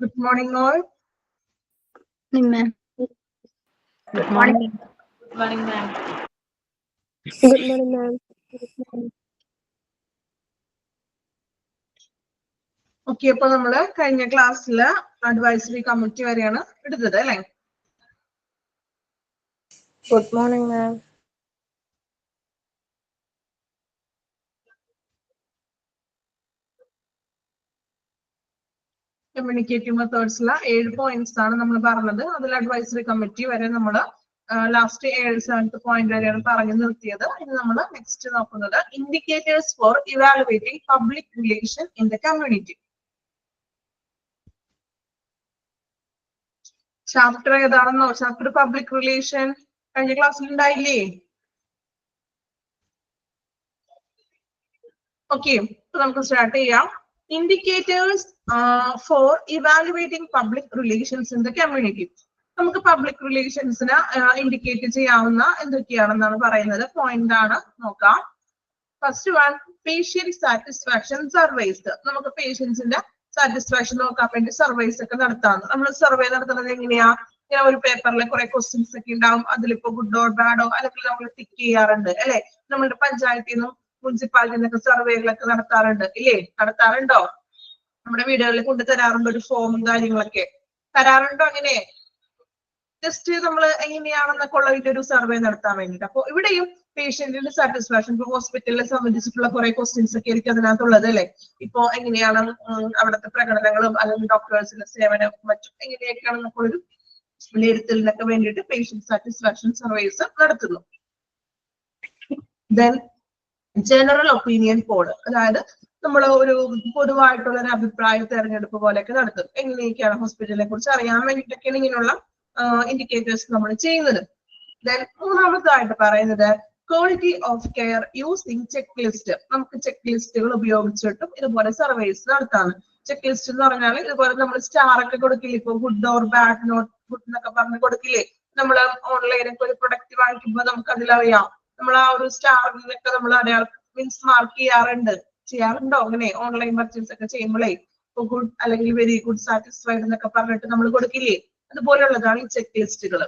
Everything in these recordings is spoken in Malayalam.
Good morning, all. Good morning, ma'am. Good morning. Good morning, ma'am. Good morning, ma'am. Okay, അപ്പോൾ നമ്മള് കഴിഞ്ഞ ക്ലാസ്സില് അഡ്വൈസറി കമ്മിറ്റി വരെയാണ് എടുത്തത് അല്ലേ? Good morning, ma'am. കമ്മ്യൂണിക്കേറ്റീവ് മെത്തേഡ്സിലെ 7 പോയിന്റ്സ് ആണ് നമ്മൾ പറഞ്ഞത്. അതിൽ അഡ്വൈസറി കമ്മിറ്റി വരെ നമ്മൾ ലാസ്റ്റ് 7th പോയിന്റ് വരെയാണ് പറഞ്ഞു നിർത്തിയത്. ഇനി നമ്മൾ നെക്സ്റ്റ് നോക്കുന്നത് indicators for evaluating public relation in the community. Chapter ഏതാണെന്നോ? ചാപ്റ്റർ പബ്ലിക് റിലേഷൻ കഴിഞ്ഞ ക്ലാസ്സിൽ ഉണ്ടായില്ലേ? ഓക്കെ, നമുക്ക് സ്റ്റാർട്ട് ചെയ്യാം. Indicators for evaluating public relations in the community. നമുക്ക് പബ്ലിക് റിലേഷൻസിന് ഇൻഡിക്കേറ്റ് ചെയ്യാവുന്ന എന്തൊക്കെയാണെന്നാണ് പറയുന്നത്. പോയിന്റ് ആണ്, നോക്കാം. First one, patient satisfaction surveys. നമുക്ക് പേഷ്യൻസിന്റെ സാറ്റിസ്ഫാക്ഷൻ നോക്കാൻ വേണ്ടി സർവേസ് ഒക്കെ നടത്താം. നമ്മൾ സർവേ നടത്തുന്നത് എങ്ങനെയാ? ഇങ്ങനെ ഒരു പേപ്പറിൽ കുറെ ക്വസ്റ്റ്യൻസ് ഒക്കെ ഉണ്ടാവും. അതിലിപ്പോ ഗുഡോ ബാഡോ അല്ലെങ്കിൽ നമ്മൾ ടിക്ക് ചെയ്യാറുണ്ട് അല്ലെ? നമ്മളുടെ പഞ്ചായത്തിൽ നിന്നും മുനിസിപ്പാലിറ്റിയിൽ നിന്നൊക്കെ സർവേകളൊക്കെ നടത്താറുണ്ട് ഇല്ലേ? നടത്താറുണ്ടോ? നമ്മുടെ വീടുകളിൽ കൊണ്ടുതരാറുണ്ട് ഒരു ഫോമും കാര്യങ്ങളൊക്കെ തരാറുണ്ടോ? അങ്ങനെ ജസ്റ്റ് നമ്മൾ എങ്ങനെയാണെന്നൊക്കെ ഉള്ള ഒരു സർവേ നടത്താൻ വേണ്ടിട്ട്. അപ്പോൾ ഇവിടെയും പേഷ്യന്റിന്റെ സാറ്റിസ്ഫാക്ഷൻ, ഇപ്പൊ ഹോസ്പിറ്റലിനെ സംബന്ധിച്ചിട്ടുള്ള കുറെ ക്വസ്റ്റ്യൻസ് ഒക്കെ ആയിരിക്കും അതിനകത്തുള്ളത് അല്ലെ? ഇപ്പൊ എങ്ങനെയാണ് അവിടുത്തെ പ്രകടനങ്ങളും അല്ലെങ്കിൽ ഡോക്ടേഴ്സിന്റെ സേവനവും മറ്റും എങ്ങനെയൊക്കെയാണെന്നൊക്കെ ഒരു വിലയിരുത്തലിനൊക്കെ വേണ്ടിയിട്ട് പേഷ്യന്റ് സാറ്റിസ്ഫാക്ഷൻ സർവേസ് നടത്തുന്നു. ദെൻ ജനറൽ ഒപ്പീനിയൻ പോൾ, അതായത് നമ്മൾ ഒരു പൊതുവായിട്ടുള്ള ഒരു അഭിപ്രായ തെരഞ്ഞെടുപ്പ് പോലെയൊക്കെ നടത്തും. എങ്ങനെയൊക്കെയാണ് ഹോസ്പിറ്റലിനെ കുറിച്ച് അറിയാൻ വേണ്ടിയിട്ടൊക്കെയാണ് ഇങ്ങനെയുള്ള ഇൻഡിക്കേറ്റേഴ്സ് നമ്മൾ ചെയ്യുന്നത്. ദെൻ മൂന്നാമതായിട്ട് പറയുന്നത് quality of care using check list. നമുക്ക് ചെക്ക് ലിസ്റ്റുകൾ ഉപയോഗിച്ചിട്ടും ഇതുപോലെ സർവേസ് നടത്താണ്. ചെക്ക് ലിസ്റ്റ് എന്ന് പറഞ്ഞാൽ ഇതുപോലെ നമ്മൾ സ്റ്റാർ ഒക്കെ കൊടുക്കില്ലേ? ഇപ്പൊ good or bad, not good എന്നൊക്കെ പറഞ്ഞ് കൊടുക്കില്ലേ? നമ്മൾ ഓൺലൈനൊക്കെ ഒരു പ്രൊഡക്റ്റ് വാങ്ങിക്കുമ്പോൾ നമുക്ക് അതിലറിയാം. നമ്മൾ ആ ഒരു സ്റ്റാറിനൊക്കെ നമ്മൾ മീൻസ് മാർക്ക് ചെയ്യാറുണ്ടോ? അങ്ങനെ ഓൺലൈൻ പർച്ചേസ് ഒക്കെ ചെയ്യുമ്പോഴേ ഗുഡ് അല്ലെങ്കിൽ വെരി ഗുഡ്, സാറ്റിസ്ഫൈഡ് എന്നൊക്കെ പറഞ്ഞിട്ട് നമ്മൾ കൊടുക്കില്ലേ? അതുപോലെയുള്ളതാണ് ഈ ചെക്ക് ലിസ്റ്റുകൾ.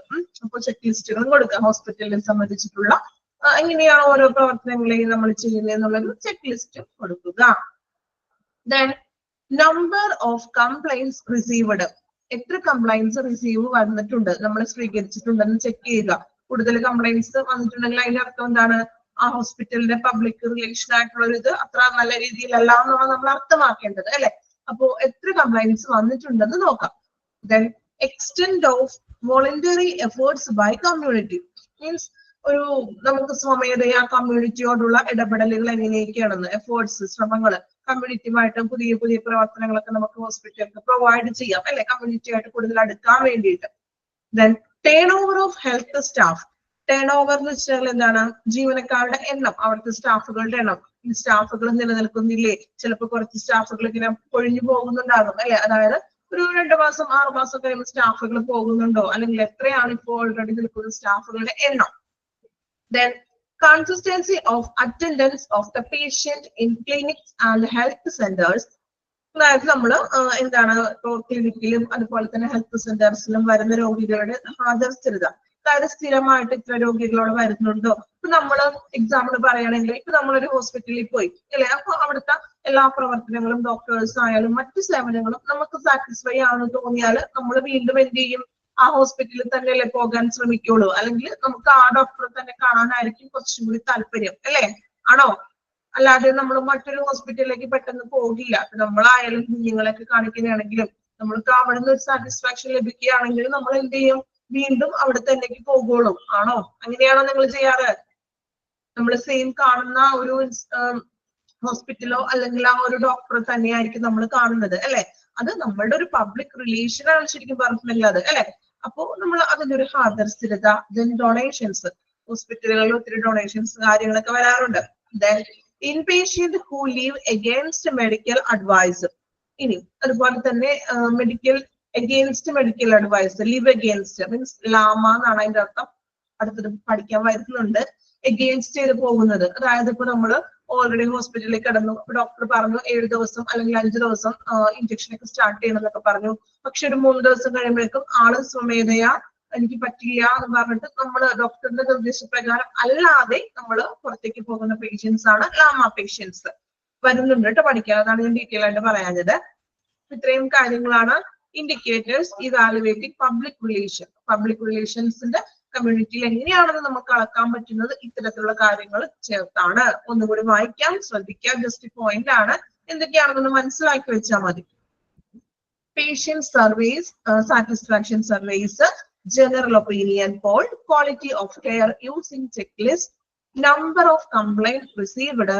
അപ്പോൾ ചെക്ക് ലിസ്റ്റുകൾ കൊടുക്കുക. ഹോസ്പിറ്റലിനെ സംബന്ധിച്ചിട്ടുള്ള എങ്ങനെയാണ് ഓരോ പ്രവർത്തനങ്ങളെയും നമ്മൾ ചെയ്യുന്നത് എന്നുള്ളൊരു ചെക്ക് ലിസ്റ്റ് കൊടുക്കുക. Then number of complaints received. എത്ര കംപ്ലൈന്റ്സ് റിസീവ് വന്നിട്ടുണ്ട്, നമ്മൾ സ്വീകരിച്ചിട്ടുണ്ടെന്ന് ചെക്ക് ചെയ്യുക. കൂടുതൽ കംപ്ലൈന്റ്സ് വന്നിട്ടുണ്ടെങ്കിൽ അതിന്റെ അർത്ഥം എന്താണ്? ആ ഹോസ്പിറ്റലിന്റെ പബ്ലിക് റിലേഷൻ ആയിട്ടുള്ള ഒരു ഇത് അത്ര നല്ല രീതിയിലല്ല എന്നാണ് നമ്മൾ അർത്ഥമാക്കേണ്ടത് അല്ലെ? അപ്പോ എത്ര കംപ്ലൈന്റ്സ് വന്നിട്ടുണ്ടെന്ന് നോക്കാം. Then extent of voluntary efforts by community. Means ഒരു നമുക്ക് സ്വമേധയാ കമ്മ്യൂണിറ്റിയോടുള്ള ഇടപെടലുകൾ എങ്ങനെയൊക്കെയാണെന്ന്, എഫേർട്സ്, ശ്രമങ്ങൾ, കമ്മ്യൂണിറ്റിയുമായിട്ട് പുതിയ പുതിയ പ്രവർത്തനങ്ങളൊക്കെ നമുക്ക് ഹോസ്പിറ്റലിൽ പ്രൊവൈഡ് ചെയ്യാം അല്ലെ? കമ്മ്യൂണിറ്റിയായിട്ട് കൂടുതൽ അടുക്കാൻ വേണ്ടിയിട്ട്. Then turn over of health staff. Turn over എന്ന് വെച്ചാൽ എന്താണ്? ജീവനക്കാരുടെ എണ്ണം, അവിടുത്തെ സ്റ്റാഫുകളുടെ എണ്ണം. ഈ സ്റ്റാഫുകൾ നിലനിൽക്കുന്നില്ലേ? ചിലപ്പോൾ കുറച്ച് സ്റ്റാഫുകൾ ഇങ്ങനെ ഒഴിഞ്ഞു പോകുന്നുണ്ടാകും അല്ലെ? അതായത് ഒരു 2 മാസം 6 മാസം കഴിയുമ്പോൾ സ്റ്റാഫുകൾ പോകുന്നുണ്ടോ, അല്ലെങ്കിൽ എത്രയാണ് ഇപ്പോൾ ഓൾറെഡി നിൽക്കുന്ന സ്റ്റാഫുകളുടെ എണ്ണം. Then consistency of attendance of the patient in clinics and health centers. അതായത് നമ്മൾ എന്താണ് ക്ലിനിക്കിലും അതുപോലെ തന്നെ ഹെൽത്ത് സെന്റേഴ്സിലും വരുന്ന രോഗികളുടെ ഹാജർസ്ഥിരത. അതായത് സ്ഥിരമായിട്ട് ഇത്ര രോഗികളോട് വരുന്നുണ്ടോ? ഇപ്പൊ നമ്മൾ എക്സാമ്പിൾ പറയുകയാണെങ്കിൽ ഇപ്പൊ നമ്മളൊരു ഹോസ്പിറ്റലിൽ പോയി അല്ലെ? അപ്പൊ അവിടുത്തെ എല്ലാ പ്രവർത്തനങ്ങളും ഡോക്ടേഴ്സ് ആയാലും മറ്റു സേവനങ്ങളും നമുക്ക് സാറ്റിസ്ഫൈ ആണെന്ന് തോന്നിയാൽ നമ്മൾ വീണ്ടും എന്ത് ചെയ്യും? ആ ഹോസ്പിറ്റലിൽ തന്നെയല്ലേ പോകാൻ ശ്രമിക്കുള്ളൂ. അല്ലെങ്കിൽ നമുക്ക് ആ ഡോക്ടറെ തന്നെ കാണാനായിരിക്കും കുറച്ചും കൂടി താല്പര്യം അല്ലെ? ആണോ? അല്ലാതെ നമ്മൾ മറ്റൊരു ഹോസ്പിറ്റലിലേക്ക് പെട്ടെന്ന് പോകില്ല. നമ്മളായാലും കുഞ്ഞുങ്ങളെയൊക്കെ കാണിക്കുകയാണെങ്കിലും നമ്മൾക്ക് അവിടെ നിന്ന് ഒരു സാറ്റിസ്ഫാക്ഷൻ ലഭിക്കുകയാണെങ്കിൽ നമ്മൾ എന്ത് ചെയ്യും? വീണ്ടും അവിടെ തന്നേക്ക് പോകുള്ളൂ. ആണോ? അങ്ങനെയാണോ നിങ്ങൾ ചെയ്യാറ്? നമ്മൾ സെയിം കാണുന്ന ഒരു ഹോസ്പിറ്റലോ അല്ലെങ്കിൽ ആ ഒരു ഡോക്ടറെ തന്നെയായിരിക്കും നമ്മൾ കാണുന്നത് അല്ലെ? അത് നമ്മളുടെ ഒരു പബ്ലിക് റിലേഷൻ ആണ് ശരിക്കും പറഞ്ഞിട്ടുള്ളത് അല്ലെ? അപ്പോ നമ്മൾ അതിന്റെ ഒരു ഹാജർസ്ഥിരത. Then donations. ഹോസ്പിറ്റലുകളിൽ ഒത്തിരി ഡൊണേഷൻസ് കാര്യങ്ങളൊക്കെ വരാറുണ്ട്. Then inpatient who leave against medical advice. ഇനി അതുപോലെ തന്നെ medical against medical advice. Leave against means LAMA എന്നാണ് അതിന്റെ അർത്ഥം. അടുത്തത് പഠിക്കാൻ വരുന്നുണ്ട്. എഗെയിൻസ്റ്റ് ചെയ്ത് പോകുന്നത്. അതായത് ഇപ്പൊ നമ്മൾ ഓൾറെഡി ഹോസ്പിറ്റലിൽ കിടന്നു, ഡോക്ടർ പറഞ്ഞു 7 ദിവസം അല്ലെങ്കിൽ 5 ദിവസം ഇഞ്ചക്ഷൻ ഒക്കെ സ്റ്റാർട്ട് ചെയ്യണം എന്നൊക്കെ പറഞ്ഞു. പക്ഷെ ഒരു 3 ദിവസം കഴിയുമ്പോഴേക്കും ആള് സ്വമേധയാ എനിക്ക് പറ്റില്ല എന്ന് പറഞ്ഞിട്ട് നമ്മൾ ഡോക്ടറിന്റെ നിർദ്ദേശപ്രകാരം അല്ലാതെ നമ്മൾ പുറത്തേക്ക് പോകുന്ന പേഷ്യൻസ് ആണ് ലാമ പേഷ്യൻസ്. വരുന്നുണ്ട് കേട്ടോ പഠിക്കാൻ, അതാണ് ഞാൻ ഡീറ്റെയിൽ ആയിട്ട് പറയാഞ്ഞത്. ഇത്രയും കാര്യങ്ങളാണ് indicators evaluating public relation. Public റിലേഷൻസിന്റെ കമ്മ്യൂണിറ്റിയിൽ എങ്ങനെയാണെന്ന് നമുക്ക് അളക്കാൻ പറ്റുന്നത് ഇത്തരത്തിലുള്ള കാര്യങ്ങൾ ചേർത്താണ്. ഒന്നുകൂടി വായിക്കാം, ശ്രദ്ധിക്കാം, ജസ്റ്റ് പോയിന്റ് ആണ്, എന്തൊക്കെയാണെന്ന് മനസ്സിലാക്കി വെച്ചാൽ മതി. Patient surveys, satisfaction surveys, general opinion poll, quality of care using checklist, number of complaints received,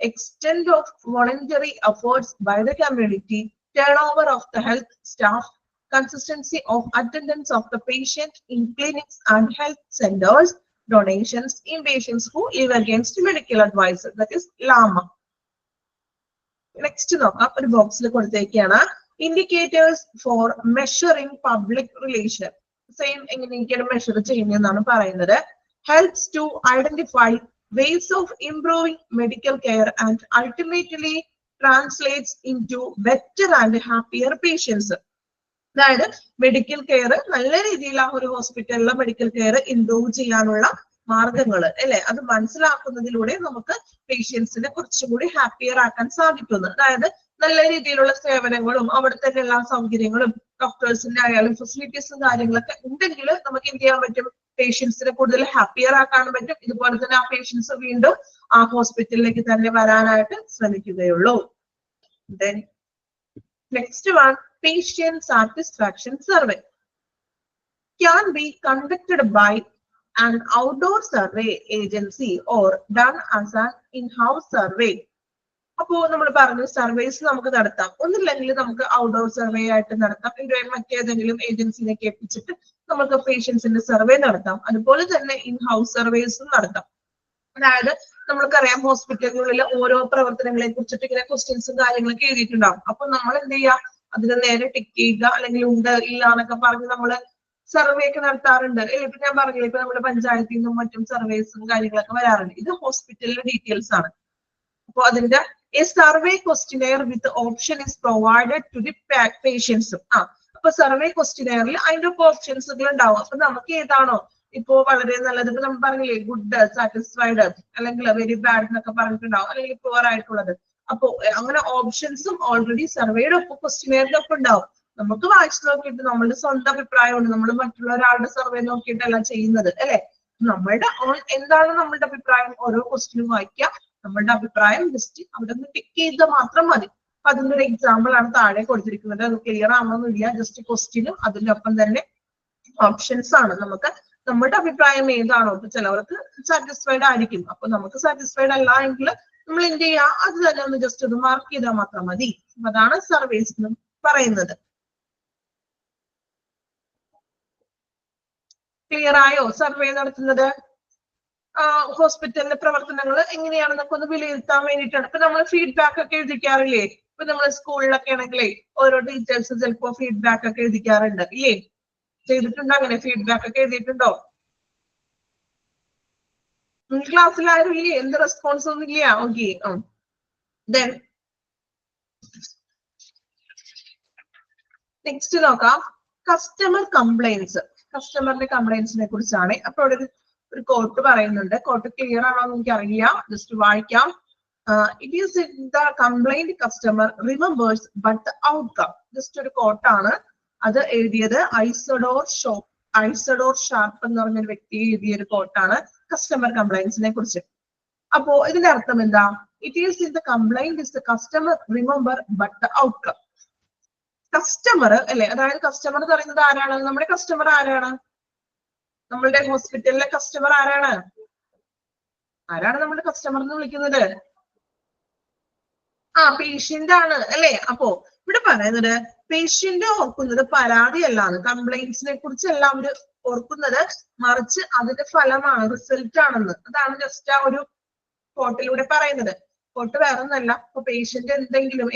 extent of voluntary efforts by the community, turnover of the health staff, consistency of attendance of the patient in clinics and health centers, donations, inpatients who live against medical advice, that is LAMA. Next നോക്കാം, ഒരു ബോക്സിൽ കൊടുത്തേക്കാണ് indicators for measuring public relation. Same എങ്ങനെയൊക്കെയാണ് മെഷർ ചെയ്യുന്നതെന്നാണ് പറയുന്നത്. helps to identify ways of improving medical care and ultimately translates into better and happier patients. അതായത് മെഡിക്കൽ കെയർ നല്ല രീതിയിൽ ആ ഒരു ഹോസ്പിറ്റലിലെ മെഡിക്കൽ കെയർ ഇംപ്രൂവ് ചെയ്യാനുള്ള മാർഗങ്ങൾ അല്ലെ, അത് മനസ്സിലാക്കുന്നതിലൂടെ നമുക്ക് പേഷ്യൻസിനെ കുറച്ചുകൂടി ഹാപ്പിയർ ആക്കാൻ സാധിക്കുന്നു. അതായത് നല്ല രീതിയിലുള്ള സേവനങ്ങളും അവിടെ തന്നെ എല്ലാ സൗകര്യങ്ങളും ഡോക്ടേഴ്സിന്റെ ആയാലും ഫെസിലിറ്റീസും കാര്യങ്ങളൊക്കെ ഉണ്ടെങ്കിൽ നമുക്ക് എന്ത് ചെയ്യാൻ പറ്റും, പേഷ്യൻസിനെ കൂടുതൽ ഹാപ്പിയർ ആക്കാൻ പറ്റും. ഇതുപോലെ തന്നെ ആ പേഷ്യൻസ് വീണ്ടും ആ ഹോസ്പിറ്റലിലേക്ക് തന്നെ വരാനായിട്ട് ശ്രമിക്കുകയുള്ളൂ. Then next one, patient satisfaction survey can be conducted by an outdoor survey agency or done as an in-house survey. അപ്പോ നമ്മൾ പറഞ്ഞു സർവേസ് നമുക്ക് നടത്താം, ഒന്നില്ലെങ്കിൽ നമുക്ക് ഔട്ട്ഡോർ സർവേ ആയിട്ട് നടത്താം, മറ്റേതെങ്കിലും ഏജൻസിനെ കേൾപ്പിച്ചിട്ട് നമുക്ക് പേഷ്യൻസിന്റെ സർവേ നടത്താം. അതുപോലെ തന്നെ ഇൻ ഹൗസ് സർവേസും നടത്താം. അതായത് നമ്മൾക്കറിയാം ഹോസ്പിറ്റലുകളിൽ ഓരോ പ്രവർത്തനങ്ങളെ കുറിച്ചിട്ട് ഇങ്ങനെ ക്വസ്റ്റ്യൻസും കാര്യങ്ങളൊക്കെ എഴുതിയിട്ടുണ്ടാവും. അപ്പൊ നമ്മൾ എന്ത് ചെയ്യുക, അതിന് നേരെ ടിക്ക് ചെയ്യുക, അല്ലെങ്കിൽ ഉണ്ട് ഇല്ല എന്നൊക്കെ പറഞ്ഞ് നമ്മള് സർവേ ഒക്കെ നടത്താറുണ്ട്. ഇപ്പൊ ഞാൻ പറഞ്ഞില്ല, ഇപ്പൊ നമ്മുടെ പഞ്ചായത്തിൽ നിന്നും മറ്റും സർവേസും കാര്യങ്ങളൊക്കെ വരാറുണ്ട്. ഇത് ഹോസ്പിറ്റലിലെ ഡീറ്റെയിൽസ് ആണ്. അപ്പൊ അതിന്റെ a survey questionnaire with option is provided to the patients. അപ്പൊ സർവേ ക്വസ്റ്റിനെയറിൽ അതിന്റെ ഓപ്ഷൻസ് ഉണ്ടാവും. അപ്പൊ നമുക്ക് ഏതാണോ ഇപ്പോ വളരെ നല്ലത്, ഇപ്പൊ നമ്മൾ പറഞ്ഞില്ലേ ഗുഡ്, സാറ്റിസ്ഫൈഡ്, അല്ലെങ്കിൽ വെരി ബാഡ് എന്നൊക്കെ പറഞ്ഞിട്ടുണ്ടാവും, അല്ലെങ്കിൽ പുവർ ആയിട്ടുള്ളത്. അപ്പൊ അങ്ങനെ ഓപ്ഷൻസും ഓൾറെഡി സർവേയുടെ ഒപ്പം ക്വസ്റ്റിനെയറിന്റെ ഒപ്പം ഉണ്ടാവും. നമുക്ക് വായിച്ചു നോക്കിയിട്ട് നമ്മളുടെ സ്വന്തം അഭിപ്രായമുണ്ട്, നമ്മൾ മറ്റുള്ള ഒരാളുടെ സർവേ നോക്കിയിട്ടല്ല ചെയ്യുന്നത് അല്ലെ. നമ്മളുടെ എന്താണ് നമ്മളുടെ അഭിപ്രായം, ഓരോ ക്വസ്റ്റിനും വായിക്കുക, നമ്മളുടെ അഭിപ്രായം ജസ്റ്റ് അവിടെ നിന്ന് ടിക്ക് ചെയ്ത് മാത്രം മതി. അപ്പൊ അതിന്റെ ഒരു എക്സാമ്പിൾ ആണ് താഴെ കൊടുത്തിരിക്കുന്നത്. അത് ക്ലിയർ ആണെന്നില്ല, ജസ്റ്റ് ക്വസ്റ്റിനും അതിന്റെ ഒപ്പം തന്നെ ഓപ്ഷൻസ് ആണ്. നമുക്ക് നമ്മുടെ അഭിപ്രായം ഏതാണോ, ഇപ്പൊ ചിലവർക്ക് സാറ്റിസ്ഫൈഡ് ആയിരിക്കും, അപ്പൊ നമുക്ക് സാറ്റിസ്ഫൈഡ് അല്ല എങ്കിൽ നമ്മൾ എന്ത് ചെയ്യുക, അത് തന്നെ ഒന്ന് ജസ്റ്റ് ഒന്ന് മാർക്ക് ചെയ്താൽ മാത്രം മതി. അതാണ് സർവേസ് എന്ന് പറയുന്നത്. ക്ലിയർ ആയോ സർവേ നടത്തുന്നത്? ഹോസ്പിറ്റലിലെ പ്രവർത്തനങ്ങൾ എങ്ങനെയാണെന്നൊക്കെ ഒന്ന് വിലയിരുത്താൻ വേണ്ടിയിട്ടാണ്. ഇപ്പൊ നമ്മൾ ഫീഡ്ബാക്ക് ഒക്കെ എഴുതിക്കാറില്ലേ, ഇപ്പൊ നമ്മൾ സ്കൂളിലൊക്കെ ആണെങ്കിലേ ഓരോ ടീച്ചേഴ്സ് ചിലപ്പോ ഫീഡ്ബാക്ക് ഒക്കെ എഴുതിക്കാറുണ്ട് ഇല്ലേ, ചെയ്തിട്ടുണ്ടോ അങ്ങനെ? ഫീഡ്ബാക്ക് ഒക്കെ എഴുതിയിട്ടുണ്ടോ? ക്ലാസ്സിൽ ആരും ഇല്ലേ? എന്ത് റെസ്പോൺസ് ഒന്നും ഇല്ല? ഓക്കെ. ദെൻ നെക്സ്റ്റ് നോക്കാം, കസ്റ്റമർ കംപ്ലൈൻസ്. കസ്റ്റമറിന്റെ കംപ്ലൈൻസിനെ കുറിച്ചാണ്. അപ്പൊ അവിടെ ഒരു കോട്ട് പറയുന്നുണ്ട്. കോട്ട് ക്ലിയർ ആണോ എന്ന് എനിക്ക് അറിയില്ല, ജസ്റ്റ് വായിക്കാം. It is the complaint customer remembers but the outcome. Just ഒരു കോട്ടാണ്. അത് എഴുതിയത് ഐസഡോർ ഷാർപ്പ് എന്ന് പറഞ്ഞൊരു വ്യക്തി എഴുതിയ ഒരു കോട്ടാണ് കസ്റ്റമർ കംപ്ലൈൻസിനെ കുറിച്ച്. അപ്പോ ഇതിന്റെ അർത്ഥം എന്താ? It is in the complaint is the customer remember but the outcome. Customer അല്ലെ, അതായത് കസ്റ്റമർ എന്ന് പറയുന്നത് ആരാണ്? നമ്മുടെ കസ്റ്റമർ ആരാണ്? നമ്മളുടെ ഹോസ്പിറ്റലിലെ കസ്റ്റമർ ആരാണ്? ആരാണ് നമ്മുടെ കസ്റ്റമർ എന്ന് വിളിക്കുന്നത്? പേഷ്യന്റ് ആണ് അല്ലെ. അപ്പോ ഇവിടെ പറയുന്നത് പേഷ്യന്റ് ഓർക്കുന്നത് പരാതി അല്ലാന്ന്, കംപ്ലൈന്റ്സിനെ കുറിച്ച് എല്ലാവരും ഓർക്കുന്നത്, മറിച്ച് അതിന്റെ ഫലമാണ്, റിസൾട്ട് ആണെന്ന്. അതാണ് ജസ്റ്റ് ആ ഒരു കോട്ടിലൂടെ പറയുന്നത്. കോട്ട് വേറെ ഒന്നല്ല, ഇപ്പൊ പേഷ്യന്റ്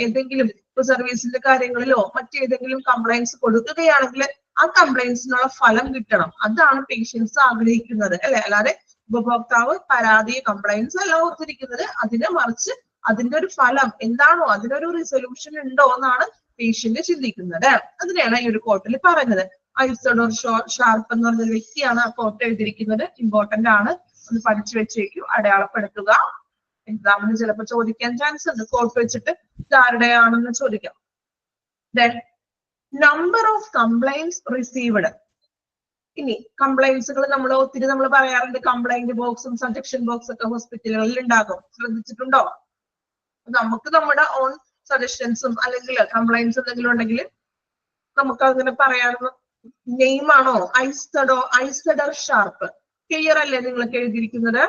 ഏതെങ്കിലും ഇപ്പൊ സർവീസിന്റെ കാര്യങ്ങളിലോ മറ്റേതെങ്കിലും കംപ്ലൈന്റ്സ് കൊടുക്കുകയാണെങ്കിൽ ആ കംപ്ലൈന്റ്സിനുള്ള ഫലം കിട്ടണം. അതാണ് പേഷ്യൻസ് ആഗ്രഹിക്കുന്നത് അല്ലെ. അല്ലാതെ ഉപഭോക്താവ് പരാതി കംപ്ലൈൻസ് അല്ല ഓർത്തിരിക്കുന്നത്, അതിനെ മറിച്ച് അതിന്റെ ഒരു ഫലം എന്താണോ, അതിനൊരു റിസൊല്യൂഷൻ ഉണ്ടോ എന്നാണ് പേഷ്യന്റ് ചിന്തിക്കുന്നത്. അതിനെയാണ് ഈ ഒരു കോട്ടിൽ പറഞ്ഞത്. ഐസഡോർ ഷാർപ്പ് എന്ന് പറഞ്ഞ വ്യക്തിയാണ് ആ കോട്ട് എഴുതിയിരിക്കുന്നത്. ഇമ്പോർട്ടന്റ് ആണ്, ഒന്ന് പഠിച്ചു വെച്ചേക്കൂ, അടയാളപ്പെടുത്തുക. എക്സാമിന് ചിലപ്പോൾ ചോദിക്കാൻ ചാൻസ് ഉണ്ട്, കോട്ട് വെച്ചിട്ട് ഇതാരുടെയാണെന്ന് ചോദിക്കാം. Then number of complaints received. ഇനി കംപ്ലൈന്റ്സുകൾ നമ്മൾ ഒത്തിരി പറയാറുണ്ട്, കംപ്ലൈന്റ് ബോക്സും സജഷൻ ബോക്സ് ഒക്കെ ഹോസ്പിറ്റലുകളിൽ ഉണ്ടാകും. ശ്രദ്ധിച്ചിട്ടുണ്ടോ? നമുക്ക് നമ്മുടെ ഓൺ സജഷൻസും അല്ലെങ്കിൽ കംപ്ലൈന്റ്സ് എന്തെങ്കിലും ഉണ്ടെങ്കിൽ നമുക്ക് അങ്ങനെ പറയാനുള്ള നെയിം ആണോ ഐസഡർ ഷാർപ്പ്. ക്ലിയർ അല്ലേ നിങ്ങൾക്ക് എഴുതിയിരിക്കുന്നത്?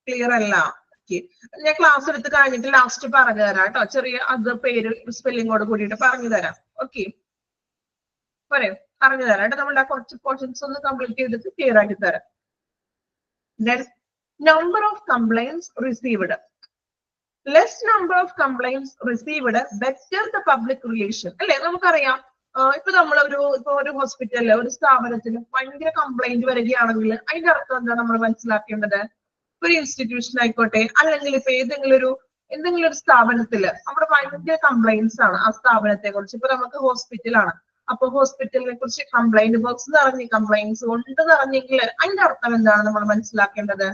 ക്ലിയർ അല്ല? ഞാൻ ക്ലാസ് എടുത്ത് കഴിഞ്ഞിട്ട് ലാസ്റ്റ് പറഞ്ഞു തരാം കേട്ടോ, ചെറിയ അത് പേര് സ്പെല്ലിങ്ങോട് കൂടിയിട്ട് പറഞ്ഞു തരാം. ഓക്കെ, പറയാം, പറഞ്ഞു തരാം കേട്ടോ. നമ്മുടെ കുറച്ച് പോർഷൻസ് ഒന്ന് കംപ്ലീറ്റ് ചെയ്തിട്ട് ക്ലിയർ ആക്കി തരാം. Number of complaints received. Less number of complaints received better the public relation. അല്ലെ, നമുക്കറിയാം ഇപ്പൊ ഒരു ഹോസ്പിറ്റലില് ഒരു സ്ഥാപനത്തിൽ ഭയങ്കര കംപ്ലൈന്റ് വരികയാണെങ്കിൽ അതിന്റെ അർത്ഥം എന്താ നമ്മൾ മനസ്സിലാക്കേണ്ടത്? ഒരു ഇൻസ്റ്റിറ്റ്യൂഷൻ ആയിക്കോട്ടെ, അല്ലെങ്കിൽ ഇപ്പൊ എന്തെങ്കിലും ഒരു സ്ഥാപനത്തില് നമ്മുടെ ഭയങ്കര കംപ്ലൈന്റ്സ് ആണ് ആ സ്ഥാപനത്തെ കുറിച്ച്. ഇപ്പൊ നമുക്ക് ഹോസ്പിറ്റലാണ്, അപ്പൊ ഹോസ്പിറ്റലിനെ കുറിച്ച് കംപ്ലൈന്റ് ബോക്സ് നിറഞ്ഞ് കംപ്ലൈന്റ്സ് കൊണ്ട് നിറഞ്ഞെങ്കിൽ അതിന്റെ അർത്ഥം എന്താണ് നമ്മൾ മനസ്സിലാക്കേണ്ടത്?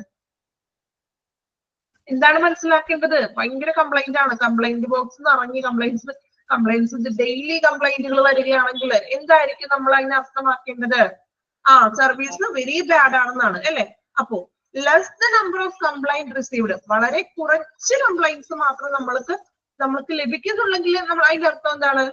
എന്താണ് മനസ്സിലാക്കേണ്ടത്? ഭയങ്കര കംപ്ലൈന്റ് ആണ്, കംപ്ലൈന്റ് ബോക്സ് നിറഞ്ഞ് കംപ്ലൈന്റ്സ് ഡെയിലി കംപ്ലൈന്റുകൾ വരികയാണെങ്കിൽ എന്തായിരിക്കും നമ്മൾ അതിനെ അർത്ഥമാക്കേണ്ടത്? സർവീസ് വെരി ബാഡ് ആണെന്നാണ് അല്ലെ. അപ്പോ less the number of complaint received, വളരെ കുറച്ച് കംപ്ലൈന്റ്സ് മാത്രം നമ്മൾക്ക് ലഭിക്കുന്നുണ്ടെങ്കിൽ നമ്മൾ അതിന്റെ അർത്ഥം എന്താണ്?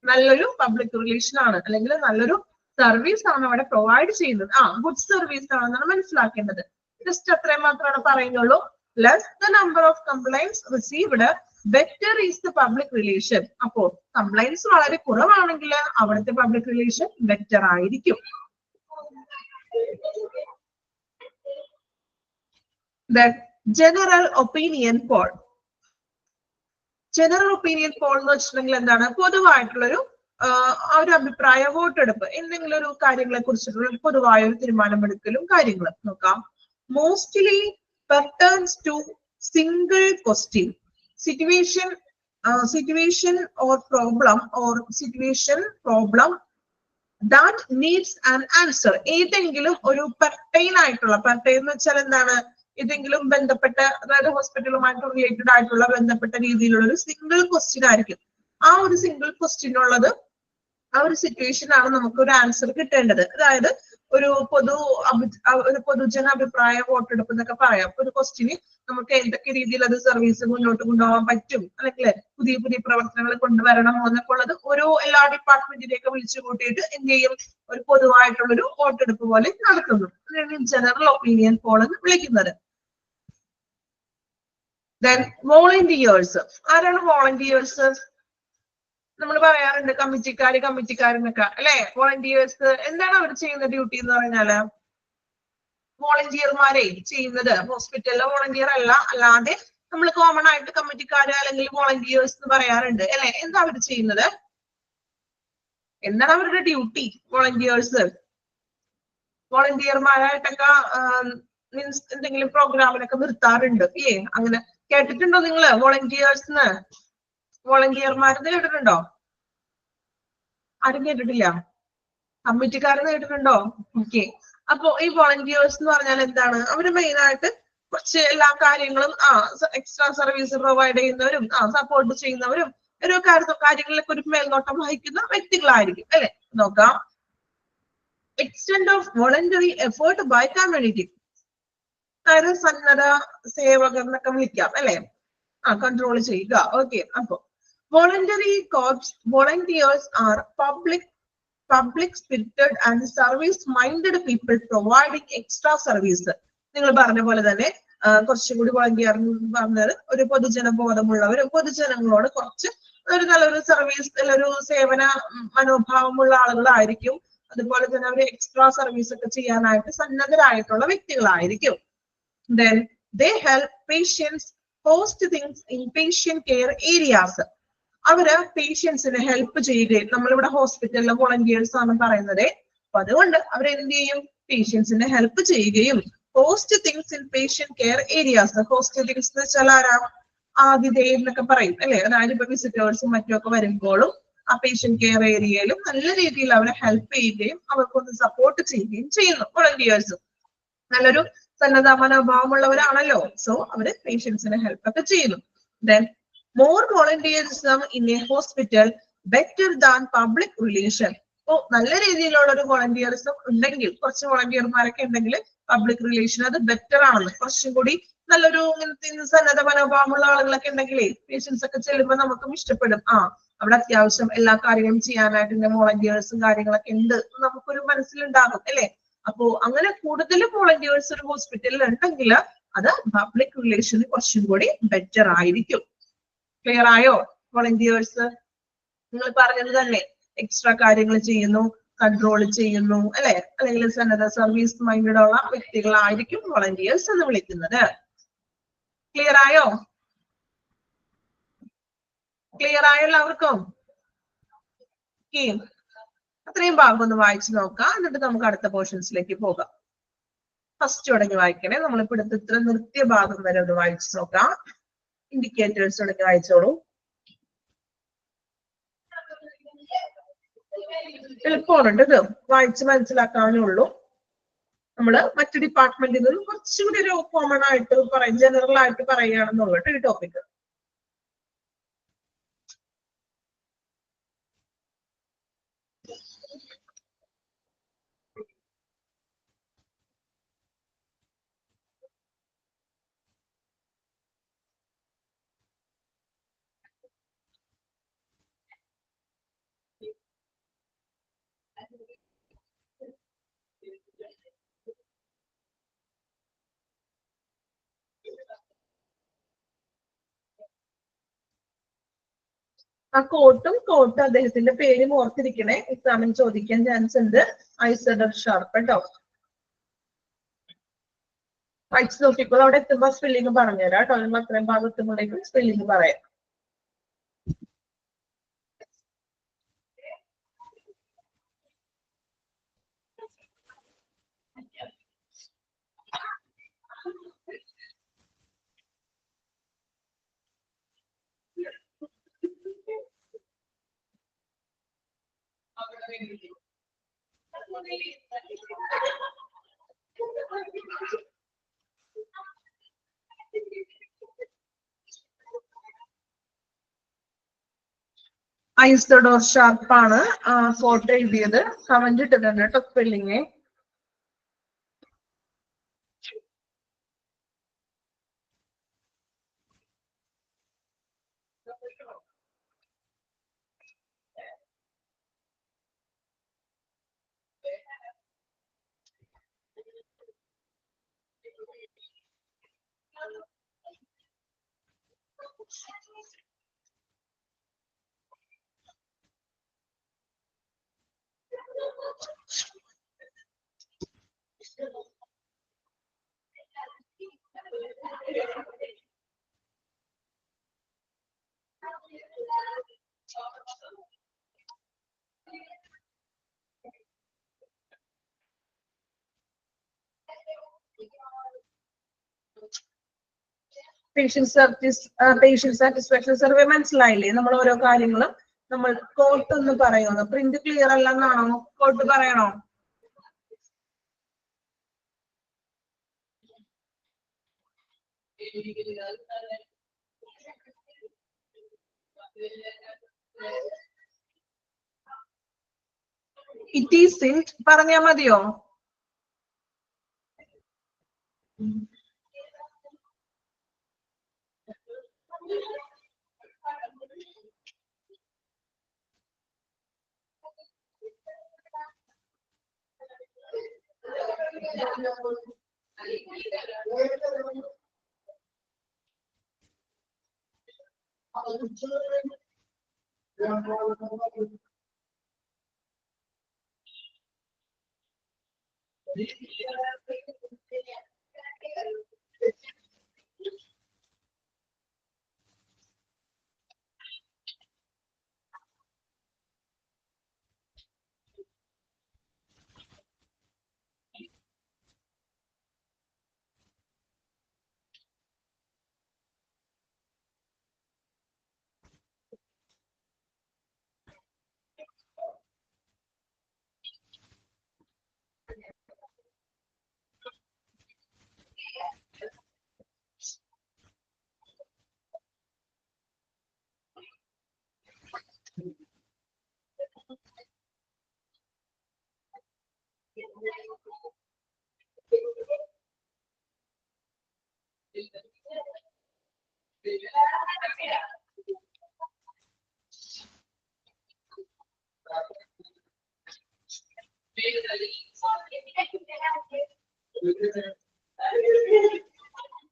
നല്ലൊരു പബ്ലിക് റിലേഷൻ ആണ്, അല്ലെങ്കിൽ നല്ലൊരു സർവീസ് ആണ് അവിടെ പ്രൊവൈഡ് ചെയ്യുന്നത്. ഗുഡ് സർവീസ് ആണെന്നാണ് മനസ്സിലാക്കേണ്ടത്. ജസ്റ്റ് അത്രയും മാത്രമാണ് പറയുന്നുള്ളൂ. Less the number of complaints received better is the public relation. അപ്പോ കംപ്ലൈന്റ്സ് വളരെ കുറവാണെങ്കിൽ അവിടുത്തെ പബ്ലിക് റിലേഷൻ ബെറ്റർ ആയിരിക്കും. General opinion Paul. General opinion Paul എന്ന് വെച്ചിട്ടുണ്ടെങ്കിൽ എന്താണ്? പൊതുവായിട്ടുള്ളൊരു ഒരു അഭിപ്രായ വോട്ടെടുപ്പ്, എന്തെങ്കിലും ഒരു കാര്യങ്ങളെ കുറിച്ചിട്ടുള്ള പൊതുവായ ഒരു തീരുമാനമെടുക്കലും കാര്യങ്ങളും നോക്കാം. Mostly pertains to single question, situation or problem that needs an answer. ഏതെങ്കിലും ഒരു പെർട്ടൈൻ ആയിട്ടുള്ള, പെർട്ടൈൻ എന്ന് വെച്ചാൽ എന്താണ്? ഏതെങ്കിലും ബന്ധപ്പെട്ട, അതായത് ഹോസ്പിറ്റലുമായിട്ട് റിലേറ്റഡ് ആയിട്ടുള്ള ബന്ധപ്പെട്ട രീതിയിലുള്ള ഒരു സിംഗിൾ ക്വസ്റ്റ്യൻ ആയിരിക്കും. ആ ഒരു സിംഗിൾ ക്വസ്റ്റ്യൻ ഉള്ളത് ആ ഒരു സിറ്റുവേഷൻ ആണ് നമുക്ക് ഒരു ആൻസർ കിട്ടേണ്ടത്. അതായത് ഒരു പൊതുജന അഭിപ്രായ വോട്ടെടുപ്പ് എന്നൊക്കെ പറയാം. ഒരു ക്വസ്റ്റ്യന് നമുക്ക് എന്തൊക്കെ രീതിയിൽ അത് സർവീസ് മുന്നോട്ട് കൊണ്ടുപോകാൻ പറ്റും, അല്ലെങ്കിൽ പുതിയ പ്രവർത്തനങ്ങൾ കൊണ്ടുവരണമോ എന്നൊക്കെ ഉള്ളത് എല്ലാ ഡിപ്പാർട്ട്മെന്റിനെയൊക്കെ വിളിച്ചു കൂട്ടിയിട്ട് എന്ത് ചെയ്യും? ഒരു പൊതുവായിട്ടുള്ളൊരു വോട്ടെടുപ്പ് പോലെ നടത്തുന്നു. അതിനാണ് ജനറൽ ഒപ്പീനിയൻ പോൾ എന്ന് വിളിക്കുന്നത്. Then volunteers. ആരാണ് വോളണ്ടിയേഴ്സ്? നമ്മൾ പറയാറുണ്ട് കമ്മിറ്റിക്കാരെന്നൊക്കെ അല്ലെ. വോളണ്ടിയേഴ്സ് എന്താണ് അവർ ചെയ്യുന്ന ഡ്യൂട്ടി എന്ന് പറഞ്ഞാല്? വോളണ്ടിയർമാരെ ചെയ്യുന്നത് ഹോസ്പിറ്റലിലെ വോളണ്ടിയർ അല്ലാതെ നമ്മൾ കോമൺ ആയിട്ട് കമ്മിറ്റിക്കാര് അല്ലെങ്കിൽ വോളണ്ടിയേഴ്സ് എന്ന് പറയാറുണ്ട് അല്ലെ. എന്താ അവർ ചെയ്യുന്നത്? എന്താണ് അവരുടെ ഡ്യൂട്ടി? വോളണ്ടിയർമാരായിട്ടൊക്കെ മീൻസ് എന്തെങ്കിലും പ്രോഗ്രാമിനൊക്കെ നിർത്താറുണ്ട് ഇല്ലേ? അങ്ങനെ കേട്ടിട്ടുണ്ടോ നിങ്ങള്? വോളണ്ടിയർമാരെന്ന് കേട്ടിട്ടുണ്ടോ? ആരും കേട്ടിട്ടില്ല? കമ്മിറ്റിക്കാരെന്ന് കേട്ടിട്ടുണ്ടോ? ഓക്കെ. അപ്പൊ ഈ വോളണ്ടിയേഴ്സ് എന്ന് പറഞ്ഞാൽ എന്താണ്? അവര് മെയിൻ ആയിട്ട് കുറച്ച് എല്ലാ കാര്യങ്ങളും എക്സ്ട്രാ സർവീസ് പ്രൊവൈഡ് ചെയ്യുന്നവരും സപ്പോർട്ട് ചെയ്യുന്നവരും ഓരോ കാര്യങ്ങളിലൊക്കെ ഒരു മേൽനോട്ടം വഹിക്കുന്ന വ്യക്തികളായിരിക്കും അല്ലെ. നോക്കാം. Extent of voluntary effort by community, അതായത് സന്നദ്ധ സേവകർ എന്നൊക്കെ വിളിക്കാം അല്ലെ. കൺട്രോൾ ചെയ്യുക. ഓക്കെ. അപ്പൊ voluntary corps volunteers are public spirited and service minded people providing extra service. നിങ്ങൾ പറഞ്ഞ പോലെ തന്നെ കുറച്ചും കൂടി വോളണ്ടിയർ പറഞ്ഞത് ഒരു പൊതുജന ബോധമുള്ളവരും പൊതുജനങ്ങളോട് കുറച്ച് നല്ലൊരു സർവീസ്, ഒരു സേവന മനോഭാവമുള്ള ആളുകളായിരിക്കും. അതുപോലെ തന്നെ അവർ എക്സ്ട്രാ സർവീസ് ഒക്കെ ചെയ്യാനായിട്ട് സന്നദ്ധരായിട്ടുള്ള വ്യക്തികളായിരിക്കും. Then they help patients host things in patient care areas. അവര് പേഷ്യൻസിനെ ഹെൽപ്പ് ചെയ്യുകയും, നമ്മളിവിടെ ഹോസ്പിറ്റലിലെ വോളണ്ടിയേഴ്സ് ആണ് പറയുന്നത്, അപ്പൊ അതുകൊണ്ട് അവരെന്ത് ചെയ്യും, പേഷ്യൻസിനെ ഹെൽപ്പ് ചെയ്യുകയും host things in patient care areas. Host things എന്ന് വെച്ചാൽ ആരാ, ആതിഥേയൻ എന്നൊക്കെ പറയും അല്ലെ. അതായത് ഇപ്പൊ വിസിറ്റേഴ്സും മറ്റുമൊക്കെ വരുമ്പോഴും ആ പേഷ്യന്റ് കെയർ ഏരിയയിലും നല്ല രീതിയിൽ അവരെ ഹെൽപ്പ് ചെയ്യുകയും അവർക്കൊന്ന് സപ്പോർട്ട് ചെയ്യുകയും ചെയ്യുന്നു വോളണ്ടിയേഴ്സ്. നല്ലൊരു സന്നദ്ധ മനോഭാവമുള്ളവരാണല്ലോ. സോ അവര് പേഷ്യൻസിനെ ഹെൽപ്പ് ഒക്കെ ചെയ്യുന്നു. Then more volunteerism in a hospital better than public relation. അപ്പോ നല്ല രീതിയിലുള്ള ഒരു വോളണ്ടിയറിസം ഉണ്ടെങ്കിൽ, കുറച്ച് വോളണ്ടിയർമാരൊക്കെ ഉണ്ടെങ്കിൽ പബ്ലിക് റിലേഷൻ അത് ബെറ്റർ ആണെന്ന്. കുറച്ചും കൂടി നല്ലൊരു സന്നദ്ധ മനോഭാവമുള്ള ആളുകളൊക്കെ ഉണ്ടെങ്കിലേ പേഷ്യൻസ് ഒക്കെ ചെല്ലുമ്പോൾ നമുക്കും ഇഷ്ടപ്പെടും. അവിടെ അത്യാവശ്യം എല്ലാ കാര്യങ്ങളും ചെയ്യാനായിട്ട് വോളണ്ടിയേഴ്സും കാര്യങ്ങളൊക്കെ ഉണ്ട് നമുക്കൊരു മനസ്സിലുണ്ടാകും അല്ലെ. അപ്പോ അങ്ങനെ കൂടുതലും വോളണ്ടിയേഴ്സ് ഒരു ഹോസ്പിറ്റലിൽ ഉണ്ടെങ്കിൽ അത് പബ്ലിക് റിലേഷന് കുറച്ചും കൂടി ബെറ്റർ ആയിരിക്കും. ക്ലിയർ ആയോ? വോളണ്ടിയേഴ്സ് നിങ്ങൾ പറഞ്ഞത് തന്നെ, എക്സ്ട്രാ കാര്യങ്ങൾ ചെയ്യുന്നു, കൺട്രോൾ ചെയ്യുന്നു അല്ലെ, അല്ലെങ്കിൽ സന്നദ്ധ സർവീസ് മൈൻഡഡ് ഉള്ള വ്യക്തികളായിരിക്കും വോളണ്ടിയേഴ്സ് എന്ന് വിളിക്കുന്നത്. ക്ലിയർ ആയോ? ക്ലിയർ ആയോ എല്ലാവർക്കും? അത്രയും ഭാഗം ഒന്ന് വായിച്ചു നോക്കാം, എന്നിട്ട് നമുക്ക് അടുത്ത പോർഷൻസിലേക്ക് പോകാം. ഫസ്റ്റ് തുടങ്ങി വായിക്കണേ. നമ്മളിപ്പോ എടുത്ത് ഇത്ര നിർത്തിയ ഭാഗം വരെ ഒന്ന് വായിച്ചു നോക്കാം. ഇൻഡിക്കേറ്റേഴ്സ് തുടങ്ങി വായിച്ചോളൂ. എളുപ്പമുണ്ട് ഇത്, വായിച്ച് മനസ്സിലാക്കാനേ ഉള്ളൂ. നമ്മള് മറ്റു ഡിപ്പാർട്ട്മെന്റിൽ നിന്ന് കുറച്ചുകൂടി ഒരു കോമൺ ആയിട്ട് പറയും, ജനറൽ ആയിട്ട് പറയുകയാണെന്നുള്ളത് ഈ ടോപ്പിക്. ആ കോട്ട് അദ്ദേഹത്തിന്റെ പേരും ഓർത്തിരിക്കണേ, എക്സാമിന് ചോദിക്കാൻ ചാൻസ് ഉണ്ട്. ഐസഡർ ഷാർപ്പ് കേട്ടോ. വായിച്ചു നോക്കിക്കോളൂ. അവിടെ എത്തുമ്പോ സ്പെല്ലിംഗ് പറഞ്ഞുതരാം കേട്ടോ. നിങ്ങൾ അത്രയും ഭാഗം എത്തുമ്പോഴേക്കും സ്പെല്ലിംഗ് പറയാം. ഐസഡോർ ഷാർപ്പാണ് ഫോട്ടോ എഴുതിയത്. കമന്റ് ഇട്ടിട്ടുണ്ട് കേട്ടോ സ്പെല്ലിങ്. പേഷ്യന്റ് സാറ്റിസ്ഫാക്ഷൻ സർവേ മനസ്സിലായില്ലേ? നമ്മൾ ഓരോ കാര്യങ്ങളും നമ്മൾ കോട്ട് ഒന്ന് പറയുന്നു. പ്രിന്റ് ക്ലിയർ അല്ലെന്നാണോ? കോട്ട് പറയണോ? ഇറ്റ് ഈസ് ഇറ്റ് പറഞ്ഞാ മതിയോ?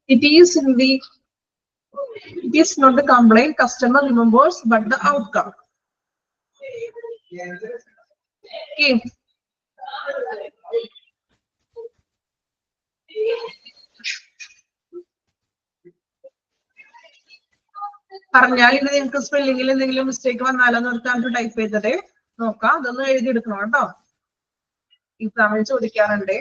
It is not the complaint customer remembers, but the outcome. Okay. പറഞ്ഞാൽ ഇത് നിങ്ങൾക്ക് സ്പെല്ലിംഗിൽ എന്തെങ്കിലും മിസ്റ്റേക്ക് വന്നാലോ നിർത്താണ്ട് ടൈപ്പ് ചെയ്തതേ നോക്കാം. അതൊന്ന് എഴുതിയെടുക്കണം കേട്ടോ. എക്സാമിൽ ചോദിക്കാറുണ്ട്.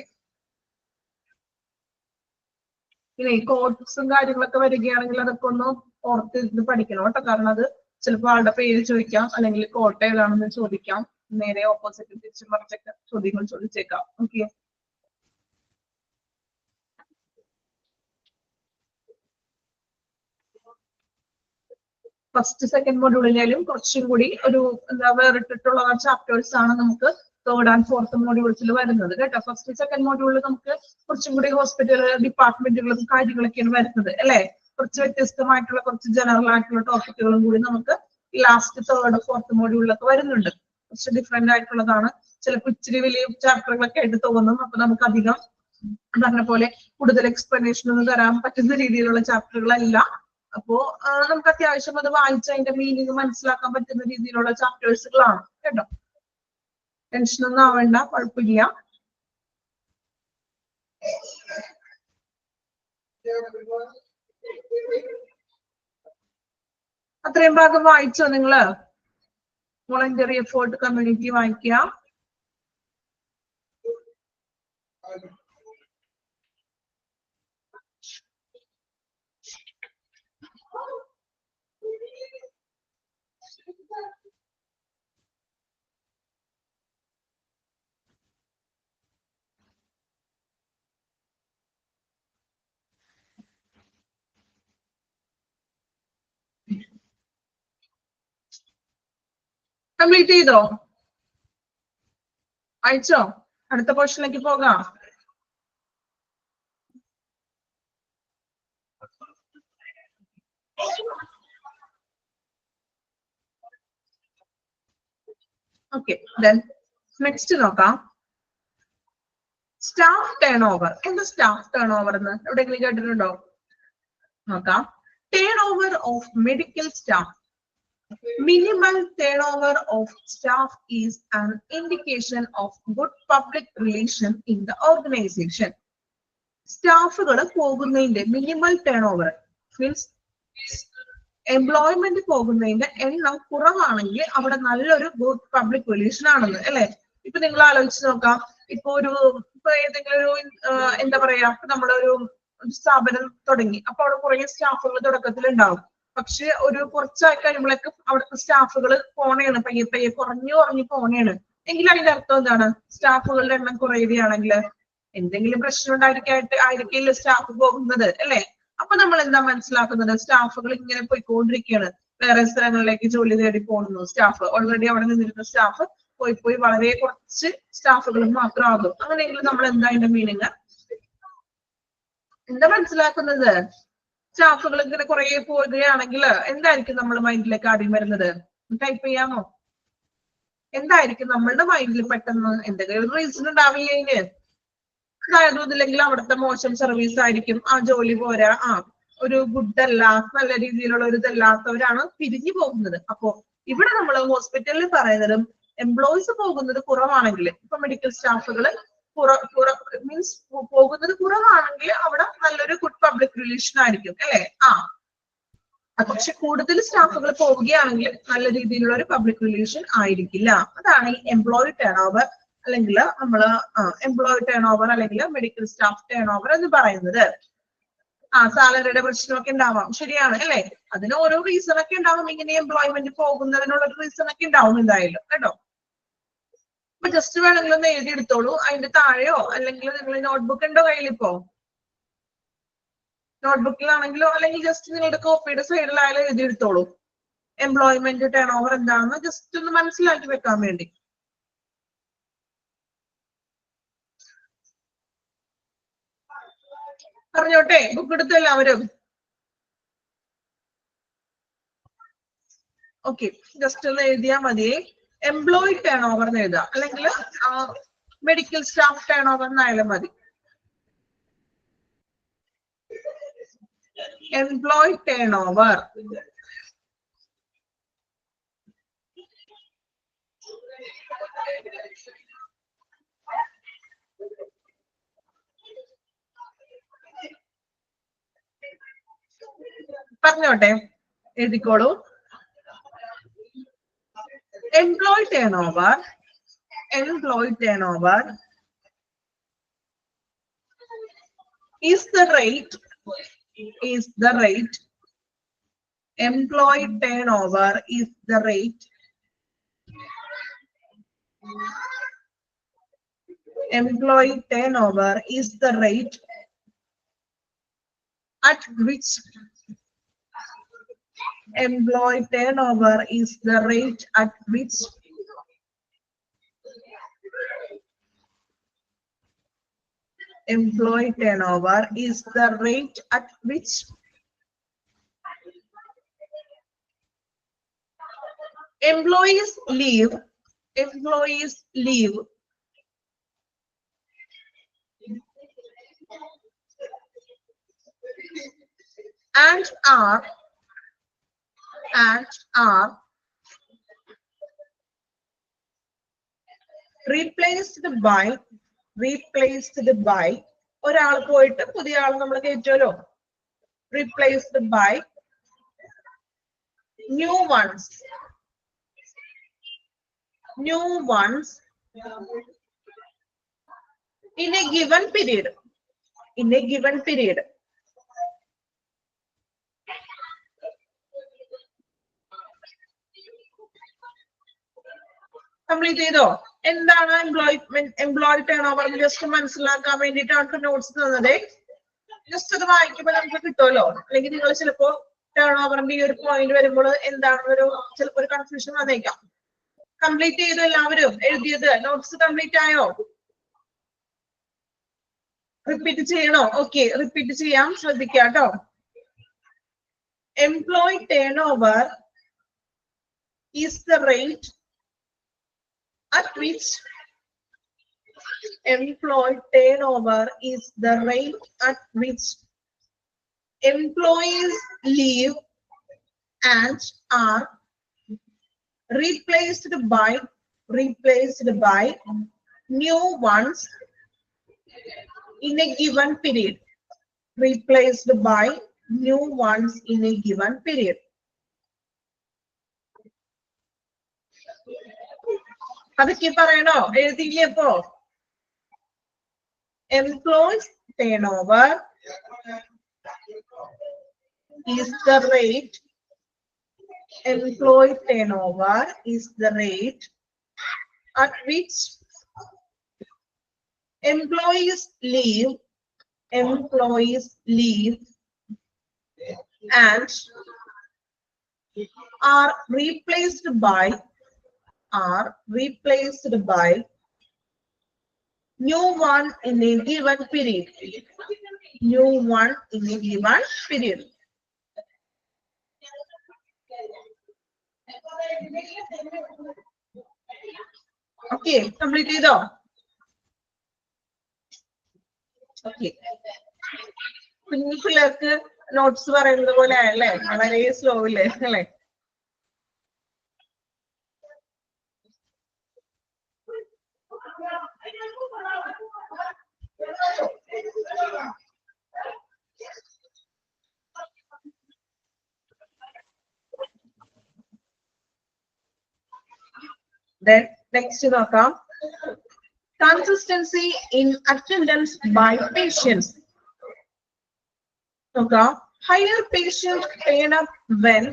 പിന്നെ കോഡ്സും കാര്യങ്ങളൊക്കെ വരികയാണെങ്കിൽ അതൊക്കെ ഒന്ന് ഓർത്ത് ഇത് പഠിക്കണം കേട്ടോ. കാരണം അത് ചിലപ്പോൾ ആളുടെ പേര് ചോദിക്കാം, അല്ലെങ്കിൽ കോട്ട ഏതാണെന്ന് ചോദിക്കാം, നേരെ ഓപ്പോസിറ്റ് തിരിച്ചു മറിച്ചൊക്കെ ചോദ്യങ്ങൾ ചോദിച്ചേക്കാം. ഓക്കെ. ഫസ്റ്റ് സെക്കൻഡ് മോഡ്യൂളിലും കുറച്ചും കൂടി ഒരു എന്താ വേറിട്ടിട്ടുള്ള ചാപ്റ്റേഴ്സ് ആണ് നമുക്ക് തേർഡ് ആൻഡ് ഫോർത്ത് മോഡ്യൂൾസിൽ വരുന്നത് കേട്ടോ. ഫസ്റ്റ് സെക്കൻഡ് മോഡ്യൂളിൽ നമുക്ക് കുറച്ചും കൂടി ഹോസ്പിറ്റൽ ഡിപ്പാർട്ട്മെന്റുകളും കാര്യങ്ങളൊക്കെയാണ് വരുന്നത് അല്ലെ. കുറച്ച് വ്യത്യസ്തമായിട്ടുള്ള കുറച്ച് ജനറൽ ആയിട്ടുള്ള ടോപ്പിക്കുകളും കൂടി നമുക്ക് ലാസ്റ്റ് തേർഡ് ഫോർത്ത് മോഡ്യൂളിലൊക്കെ വരുന്നുണ്ട്. കുറച്ച് ഡിഫറെന്റ് ആയിട്ടുള്ളതാണ്. ചിലപ്പോൾ ഇച്ചിരി വലിയ ചാപ്റ്ററുകളൊക്കെ ആയിട്ട് തോന്നും. അപ്പൊ നമുക്ക് അധികം പറഞ്ഞ പോലെ കൂടുതൽ എക്സ്പ്ലനേഷൻ ഒന്നും തരാൻ പറ്റുന്ന രീതിയിലുള്ള ചാപ്റ്ററുകളല്ല. അപ്പോ നമുക്ക് അത്യാവശ്യം അത് വായിച്ച് അതിന്റെ മീനിങ് മനസ്സിലാക്കാൻ പറ്റുന്ന രീതിയിലുള്ള ചാപ്റ്റേഴ്സുകളാണ് കേട്ടോ. ടെൻഷനൊന്നും ആവേണ്ട, കുഴപ്പമില്ല. അത്രയും ഭാഗം വായിച്ചോ നിങ്ങള്? വോളണ്ടറി എഫേർട്ട് കമ്മ്യൂണിറ്റി വായിക്കുക. കംപ്ലീറ്റ് ചെയ്തോ? അയച്ചോ? അടുത്ത പോർഷനിലേക്ക് പോകാം. ഓക്കെ, then നെക്സ്റ്റ് നോക്കാം. Staff turn over. എന്താ സ്റ്റാഫ് ടേൺ ഓവർ എന്ന് എവിടെയെങ്കിലും കേട്ടിട്ടുണ്ടോ? നോക്കാം. Turn over of medical staff. Minimal turnover of staff is an indication of good public relation in the organization. സ്റ്റാഫുകൾ പോകുന്നതിന്റെ minimal turn over means employment പോകുന്നതിന്റെ എണ്ണം കുറവാണെങ്കിൽ അവിടെ നല്ലൊരു ഗുഡ് പബ്ലിക് റിലേഷൻ ആണെന്ന് അല്ലെ. ഇപ്പൊ നിങ്ങൾ ആലോചിച്ച് നോക്കാം. ഇപ്പൊ ഏതെങ്കിലും ഒരു എന്താ പറയാ, നമ്മളൊരു സ്ഥാപനം തുടങ്ങി. അപ്പൊ അവിടെ കുറെ സ്റ്റാഫുകൾ തുടക്കത്തിൽ ഉണ്ടാവും. പക്ഷെ ഒരു കുറച്ചായി കഴിയുമ്പോഴേക്കും അവിടുത്തെ സ്റ്റാഫുകൾ പോണേണ്, പയ്യെ പയ്യെ കുറഞ്ഞു പോണേണ്. എങ്കിൽ അതിന്റെ അർത്ഥം എന്താണ്? സ്റ്റാഫുകളുടെ എണ്ണം കുറയുകയാണെങ്കിൽ എന്തെങ്കിലും പ്രശ്നം ആയിരിക്കില്ല സ്റ്റാഫ് പോകുന്നത് അല്ലെ. അപ്പൊ നമ്മൾ എന്താ മനസ്സിലാക്കുന്നത്? സ്റ്റാഫുകൾ ഇങ്ങനെ പോയിക്കൊണ്ടിരിക്കുകയാണ്, വേറെ സ്ഥലങ്ങളിലേക്ക് ജോലി തേടി പോകുന്നു. സ്റ്റാഫ് ഓൾറെഡി അവിടെ നിന്നിരുന്ന സ്റ്റാഫ് പോയി വളരെ കുറച്ച് സ്റ്റാഫുകൾ മാത്രമാകും. അങ്ങനെയെങ്കിൽ നമ്മൾ എന്താ അതിന്റെ മീനിങ് എന്താ മനസ്സിലാക്കുന്നത്? സ്റ്റാഫുകൾ ഇങ്ങനെ കുറെ പോവുകയാണെങ്കിൽ എന്തായിരിക്കും നമ്മൾ മൈൻഡിലേക്ക് ആദ്യം വരുന്നത്? ടൈപ്പ് ചെയ്യാമോ? എന്തായിരിക്കും നമ്മളുടെ മൈൻഡിൽ പെട്ടെന്ന്? എന്തെങ്കിലും ഒരു റീസൺ ഉണ്ടാവില്ല അതിന്. അതായത് ഇതില്ലെങ്കിൽ അവിടുത്തെ മോശം സർവീസ് ആയിരിക്കും, ആ ജോലി പോരാ, ഒരു ഗുഡ് അല്ല, നല്ല രീതിയിലുള്ള ഒരു ഇതല്ലാത്തവരാണ് പിരിഞ്ഞു പോകുന്നത്. അപ്പോ ഇവിടെ നമ്മൾ ഹോസ്പിറ്റലിൽ പറയുന്നതും എംപ്ലോയീസ് പോകുന്നത് കുറവാണെങ്കിൽ, ഇപ്പൊ മെഡിക്കൽ സ്റ്റാഫുകൾ മീൻസ് പോകുന്നത് കുറവാണെങ്കിൽ അവിടെ നല്ലൊരു ഗുഡ് പബ്ലിക് റിലേഷൻ ആയിരിക്കും അല്ലെ. പക്ഷെ കൂടുതൽ സ്റ്റാഫുകൾ പോവുകയാണെങ്കിൽ നല്ല രീതിയിലുള്ള ഒരു പബ്ലിക് റിലേഷൻ ആയിരിക്കില്ല. അതാണ് ഈ എംപ്ലോയി ടേൺ ഓവർ അല്ലെങ്കിൽ നമ്മള് എംപ്ലോയി ടേൺ ഓവർ അല്ലെങ്കിൽ മെഡിക്കൽ സ്റ്റാഫ് ടേൺ ഓവർ എന്ന് പറയുന്നത്. സാലറിയുടെ പ്രശ്നമൊക്കെ ഉണ്ടാവാം, ശരിയാണ് അല്ലെ. അതിന് ഓരോ റീസൺ ഒക്കെ ഉണ്ടാവും. ഇങ്ങനെ എംപ്ലോയ്മെന്റ് പോകുന്നതിനുള്ള ഒരു റീസൺ ഒക്കെ ഉണ്ടാവും എന്തായാലും കേട്ടോ. അപ്പൊ ജസ്റ്റ് വേണമെങ്കിൽ ഒന്ന് എഴുതിയെടുത്തോളൂ. അതിന്റെ താഴെയോ അല്ലെങ്കിൽ നിങ്ങൾ നോട്ട്ബുക്ക് ഉണ്ടോ കയ്യിൽ? ഇപ്പോ നോട്ട്ബുക്കിലാണെങ്കിലോ അല്ലെങ്കിൽ ജസ്റ്റ് നിങ്ങളുടെ കോപ്പിയുടെ സൈഡിലായാലും എഴുതിയെടുത്തോളൂ. എംപ്ലോയ്മെന്റ് ടേൺ ഓവർ എന്താണെന്ന് ജസ്റ്റ് ഒന്ന് മനസ്സിലാക്കി വെക്കാൻ വേണ്ടി. പറഞ്ഞോട്ടെ, ബുക്ക് എടുത്തു എല്ലാവരും? ഓക്കെ, ജസ്റ്റ് ഒന്ന് എഴുതിയാൽ മതി. എംപ്ലോയി ടേൺ ഓവർ എന്ന് എഴുതാം, അല്ലെങ്കിൽ മെഡിക്കൽ സ്റ്റാഫ് ടേൺ ഓവർ എന്നായാലും മതി. Employee turn over. പറഞ്ഞോട്ടെ, എഴുതിക്കോളൂ. Employee turnover is the rate employee turnover is the rate employee turnover is the rate at which employee turnover is the rate at which employee turnover is the rate at which employees leave and are replaced by ഒരാൾ പോയിട്ട് പുതിയ ആൾ നമ്മൾ കയറ്റുമല്ലോ. replaced by new ones in a given period. Complete ചെയ്തോ? എന്താണ് എംപ്ലോയി ടേൺ ഓവർ ജസ്റ്റ് മനസ്സിലാക്കാൻ വേണ്ടിയിട്ടാണ് നോട്ട്സ് തന്നത്. ജസ്റ്റ് അത് വായിക്കുമ്പോൾ നമുക്ക് കിട്ടുമല്ലോ. അല്ലെങ്കിൽ നിങ്ങൾ ചിലപ്പോ ടേൺ ഓവറിന്റെ ഈ ഒരു പോയിന്റ് വരുമ്പോൾ എന്താണെന്നൊരു ചിലപ്പോൾ ഒരു കൺഫ്യൂഷൻ വന്നേക്കാം. കംപ്ലീറ്റ് ചെയ്തു എല്ലാവരും? എഴുതിയത് നോട്ട്സ് കംപ്ലീറ്റ് ആയോ? റിപ്പീറ്റ് ചെയ്യണോ? ഓക്കെ, റിപ്പീറ്റ് ചെയ്യാം, ശ്രദ്ധിക്കാം കേട്ടോ. Employee turn over is the rate at which employee turnover is the rate at which employees leave and are replaced by new ones in a given period. അതൊക്കെ പറയണോ? എഴുതിയില്ലേ അപ്പോ? Employees turn over is the rate at which employees leave and are replaced by new one in a given period. Okay, complete ചെയ്തോ? Okay. കുഞ്ഞു പിള്ളേർക്ക് നോട്ട്സ് പറയുന്നത് പോലെ ആയല്ലേ, വളരെ സ്ലോയില്ലേ അല്ലേ? Then next നോക്കാം. Consistency in attendance by patients. നോക്കാം. Higher patients turn up when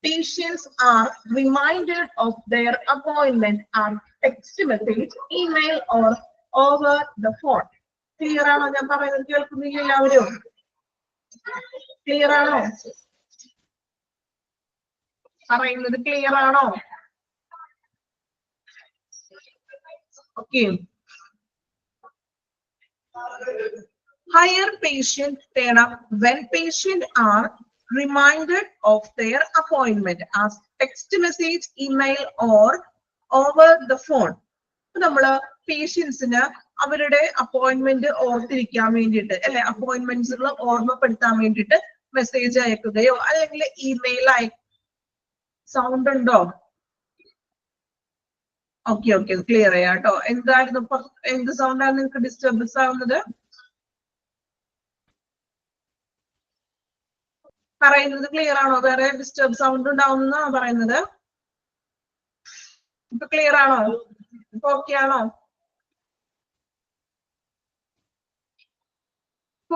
patients are reminded of their appointment on text message, email or over the phone. Clear ആണോ? ഞാൻ പറയുന്നത് കേൾക്കുന്നില്ല എല്ലാവരും? ക്ലിയർ ആണോ? പറയുന്നത് ക്ലിയർ ആണോ? Okay. higher patient turn up when patients are reminded of their appointment as text message, email or over the phone. നമ്മള് പേഷ്യൻസിന് അവരുടെ അപ്പോയിന്റ്മെന്റ് ഓർത്തിരിക്കാൻ വേണ്ടിയിട്ട് അല്ലെ, അപ്പോയിന്റ്മെന്റ്സുകൾ ഓർമ്മപ്പെടുത്താൻ വേണ്ടിയിട്ട് മെസ്സേജ് അയക്കുകയോ അല്ലെങ്കിൽ ഇമെയിൽ സൗണ്ട് ഉണ്ടോ? ഓക്കെ ഓക്കെ, ക്ലിയർ ചെയ്യാം കേട്ടോ. എന്തായിരുന്നു എന്ത് സൗണ്ടാണ് നിങ്ങൾക്ക് ഡിസ്റ്റർബൻസ് ആവുന്നത്? പറയുന്നത് ക്ലിയർ ആണോ? വേറെ ഡിസ്റ്റർബ് സൗണ്ട് ഉണ്ടാവുന്നതാണോ പറയുന്നത്? ഇപ്പൊ ക്ലിയർ ആണോ? ഇപ്പൊ ഓക്കെ ആണോ?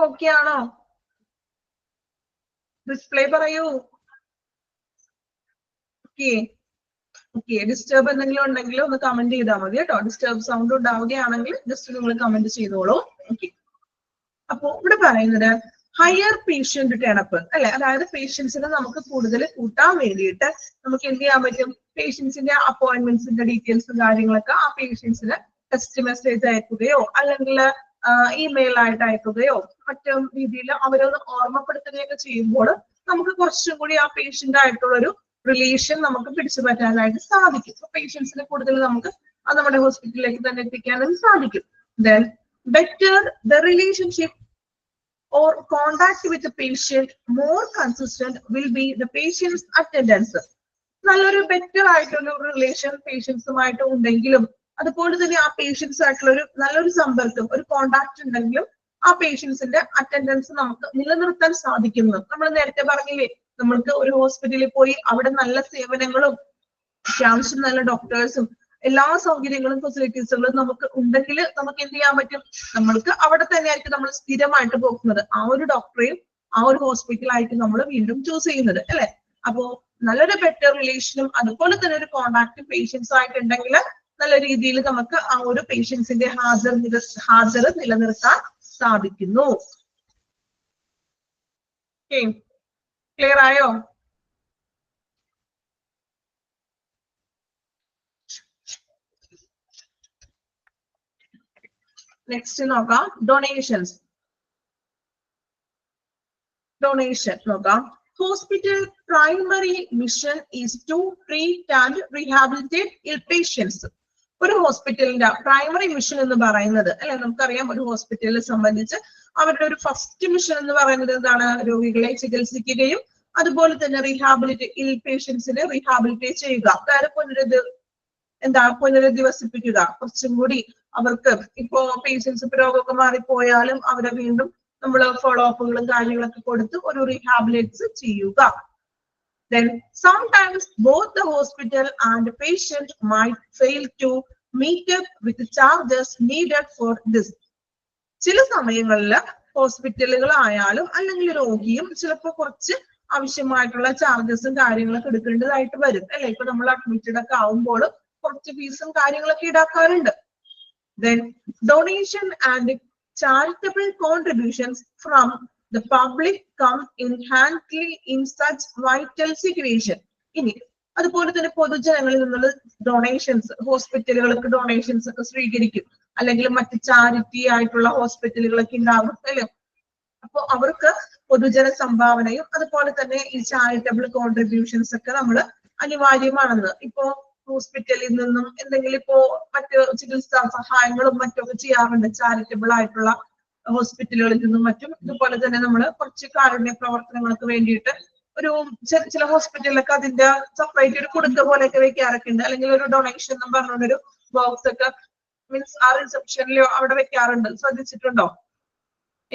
ഓക്കെ ആണോ? ഡിസ്പ്ലേ പറയൂ. ഓക്കെ ഓക്കെ, ഡിസ്റ്റർബ് എന്തെങ്കിലും ഉണ്ടെങ്കിൽ ഒന്ന് കമന്റ് ചെയ്താൽ മതി കേട്ടോ. ഡിസ്റ്റർബ് സൗണ്ട് ഉണ്ടാവുകയാണെങ്കിൽ ജസ്റ്റ് നിങ്ങൾ കമന്റ് ചെയ്തോളൂ. ഓക്കെ, അപ്പൊ ഇവിടെ പറയുന്നത് ഹയർ പേഷ്യന്റ് ടേണപ്പ് അല്ലെ, അതായത് പേഷ്യൻസിനെ നമുക്ക് കൂടുതൽ കൂട്ടാൻ വേണ്ടിയിട്ട് നമുക്ക് എന്ത് ചെയ്യാൻ പറ്റും? പേഷ്യൻസിന്റെ അപ്പോയിന്റ്മെന്റ്സിന്റെ ഡീറ്റെയിൽസും കാര്യങ്ങളൊക്കെ ആ പേഷ്യൻസിന് ടെക്സ്റ്റ് മെസ്സേജ് അയക്കുകയോ അല്ലെങ്കിൽ ഇമെയിൽ ആയിട്ട് അയക്കുകയോ മറ്റു രീതിയിൽ അവരൊന്ന് ഓർമ്മപ്പെടുത്തുകയൊക്കെ ചെയ്യുമ്പോൾ നമുക്ക് കുറച്ചും കൂടി ആ പേഷ്യന്റ് ആയിട്ടുള്ള ഒരു റിലേഷൻ നമുക്ക് പിടിച്ചു പറ്റാനായിട്ട് സാധിക്കും. പേഷ്യൻസിനെ കൂടുതൽ നമുക്ക് അത് നമ്മുടെ ഹോസ്പിറ്റലിലേക്ക് തന്നെ എത്തിക്കാനും സാധിക്കും. Then better the relationship or contact with the patient, more consistent will be the patient's attendance. നല്ലൊരു ബെറ്റർ ആയിട്ടുള്ള ഒരു റിലേഷൻ പേഷ്യൻസുമായിട്ട് ഉണ്ടെങ്കിലും അതുപോലെ തന്നെ ആ പേഷ്യൻസ് ആയിട്ടുള്ള ഒരു നല്ലൊരു സമ്പർക്കം, ഒരു കോണ്ടാക്ട് ഉണ്ടെങ്കിലും ആ പേഷ്യൻസിന്റെ അറ്റൻഡൻസ് നമുക്ക് നിലനിർത്താൻ സാധിക്കുന്നു. നമ്മൾ നേരത്തെ പറഞ്ഞില്ലേ, നമ്മൾക്ക് ഒരു ഹോസ്പിറ്റലിൽ പോയി അവിടെ നല്ല സേവനങ്ങളും അത്യാവശ്യം നല്ല ഡോക്ടേഴ്സും എല്ലാ സൗകര്യങ്ങളും ഫെസിലിറ്റീസുകളും നമുക്ക് ഉണ്ടെങ്കിൽ നമുക്ക് എന്ത് ചെയ്യാൻ പറ്റും? നമ്മൾക്ക് അവിടെ തന്നെ ആയിരിക്കും നമ്മൾ സ്ഥിരമായിട്ട് പോകുന്നത്. ആ ഒരു ഡോക്ടറെയും ആ ഒരു ഹോസ്പിറ്റലായിട്ട് നമ്മൾ വീണ്ടും ചൂസ് ചെയ്യുന്നത് അല്ലെ. അപ്പോ നല്ലൊരു ബെറ്റർ റിലേഷനും അതുപോലെ തന്നെ ഒരു കോണ്ടാക്ട് പേഷ്യൻസ് ആയിട്ടുണ്ടെങ്കിൽ നല്ല രീതിയിൽ നമുക്ക് ആ ഒരു പേഷ്യൻസിന്റെ ഹാജർ നിലനിർത്താൻ സാധിക്കുന്നു. ക്ലിയർ ആയോ? നെക്സ്റ്റ് നോക്കാം, ഡൊണേഷൻസ്. ഡൊണേഷൻ നോക്കാം. Hospital primary mission is to treat and rehabilitate ill patients. ഒരു ഹോസ്പിറ്റലിന്റെ പ്രൈമറി മിഷൻ എന്ന് പറയുന്നത് അല്ലെ, നമുക്കറിയാം ഒരു ഹോസ്പിറ്റലിനെ സംബന്ധിച്ച് അവരുടെ ഒരു ഫസ്റ്റ് മിഷൻ എന്ന് പറയുന്നത് എന്താണ്? രോഗികളെ ചികിത്സിക്കുകയും അതുപോലെ തന്നെ ഇൽ പേഷ്യൻസിനെ റീഹാബിലിറ്റേറ്റ് ചെയ്യുക, അതായത് പുനരധിവസിപ്പിക്കുക. കുറച്ചും കൂടി അവർക്ക് ഇപ്പോ പേഷ്യൻസ് ഇപ്പൊ രോഗമൊക്കെ മാറിപ്പോയാലും അവരെ വീണ്ടും നമ്മൾ ഫോളോ അപ്പുകളും കാര്യങ്ങളൊക്കെ കൊടുത്ത് ഒരു റീഹാബിലിറ്റേറ്റ് ചെയ്യുക. Then sometimes both the hospital and the patient might fail to meet up with the charges needed for this. ചില സമയങ്ങളിൽ ഹോസ്പിറ്റലുകളായാലും അല്ലെങ്കിൽ രോഗിയും ചിലപ്പോൾ കുറച്ച് ആവശ്യമായിട്ടുള്ള ചാർജസും കാര്യങ്ങളൊക്കെ എടുക്കേണ്ടതായിട്ട് വരും അല്ലെ. ഇപ്പൊ നമ്മൾ അഡ്മിറ്റഡ് ഒക്കെ ആവുമ്പോൾ കുറച്ച് ഫീസും കാര്യങ്ങളൊക്കെ ഈടാക്കാറുണ്ട്. Then donation and charitable contributions from the public come in handy in such vital situation. ഇനി അതുപോലെ തന്നെ പൊതുജനങ്ങളിൽ നിന്നുള്ള ഡൊണേഷൻസ്, ഹോസ്പിറ്റലുകൾക്ക് ഡൊണേഷൻസ് ഒക്കെ സ്വീകരിക്കും, അല്ലെങ്കിൽ മറ്റ് ചാരിറ്റി ആയിട്ടുള്ള ഹോസ്പിറ്റലുകളൊക്കെ ഉണ്ടാകും അല്ലേ. അപ്പൊ അവർക്ക് പൊതുജന സംഭാവനയും അതുപോലെ തന്നെ ഈ ചാരിറ്റബിൾ കോൺട്രിബ്യൂഷൻസ് ഒക്കെ നമ്മൾ അനിവാര്യമാണെന്ന്. ഇപ്പോ ഹോസ്പിറ്റലിൽ നിന്നും എന്തെങ്കിലും ഇപ്പോ മറ്റ് ചികിത്സാ സഹായങ്ങളും മറ്റൊക്കെ ചെയ്യാറുണ്ട് ചാരിറ്റബിൾ ആയിട്ടുള്ള ഹോസ്പിറ്റലുകളിൽ നിന്നും മറ്റും. ഇതുപോലെ തന്നെ നമ്മൾ കുറച്ച് കാരുണ്യ പ്രവർത്തനങ്ങൾക്ക് വേണ്ടിയിട്ട് ഒരു ചില ഹോസ്പിറ്റലിലൊക്കെ അതിന്റെ സെപ്പറേറ്റ് ഒരു കുടുക്ക പോലെയൊക്കെ വെക്കാറൊക്കെ ഉണ്ട്, അല്ലെങ്കിൽ ഒരു ഡൊണേഷൻ എന്ന് പറഞ്ഞൊരു ബോക്സ് ഒക്കെ മീൻസ് ആ റിസപ്ഷനിലോ അവിടെ വെക്കാറുണ്ട്. ശ്രദ്ധിച്ചിട്ടുണ്ടോ?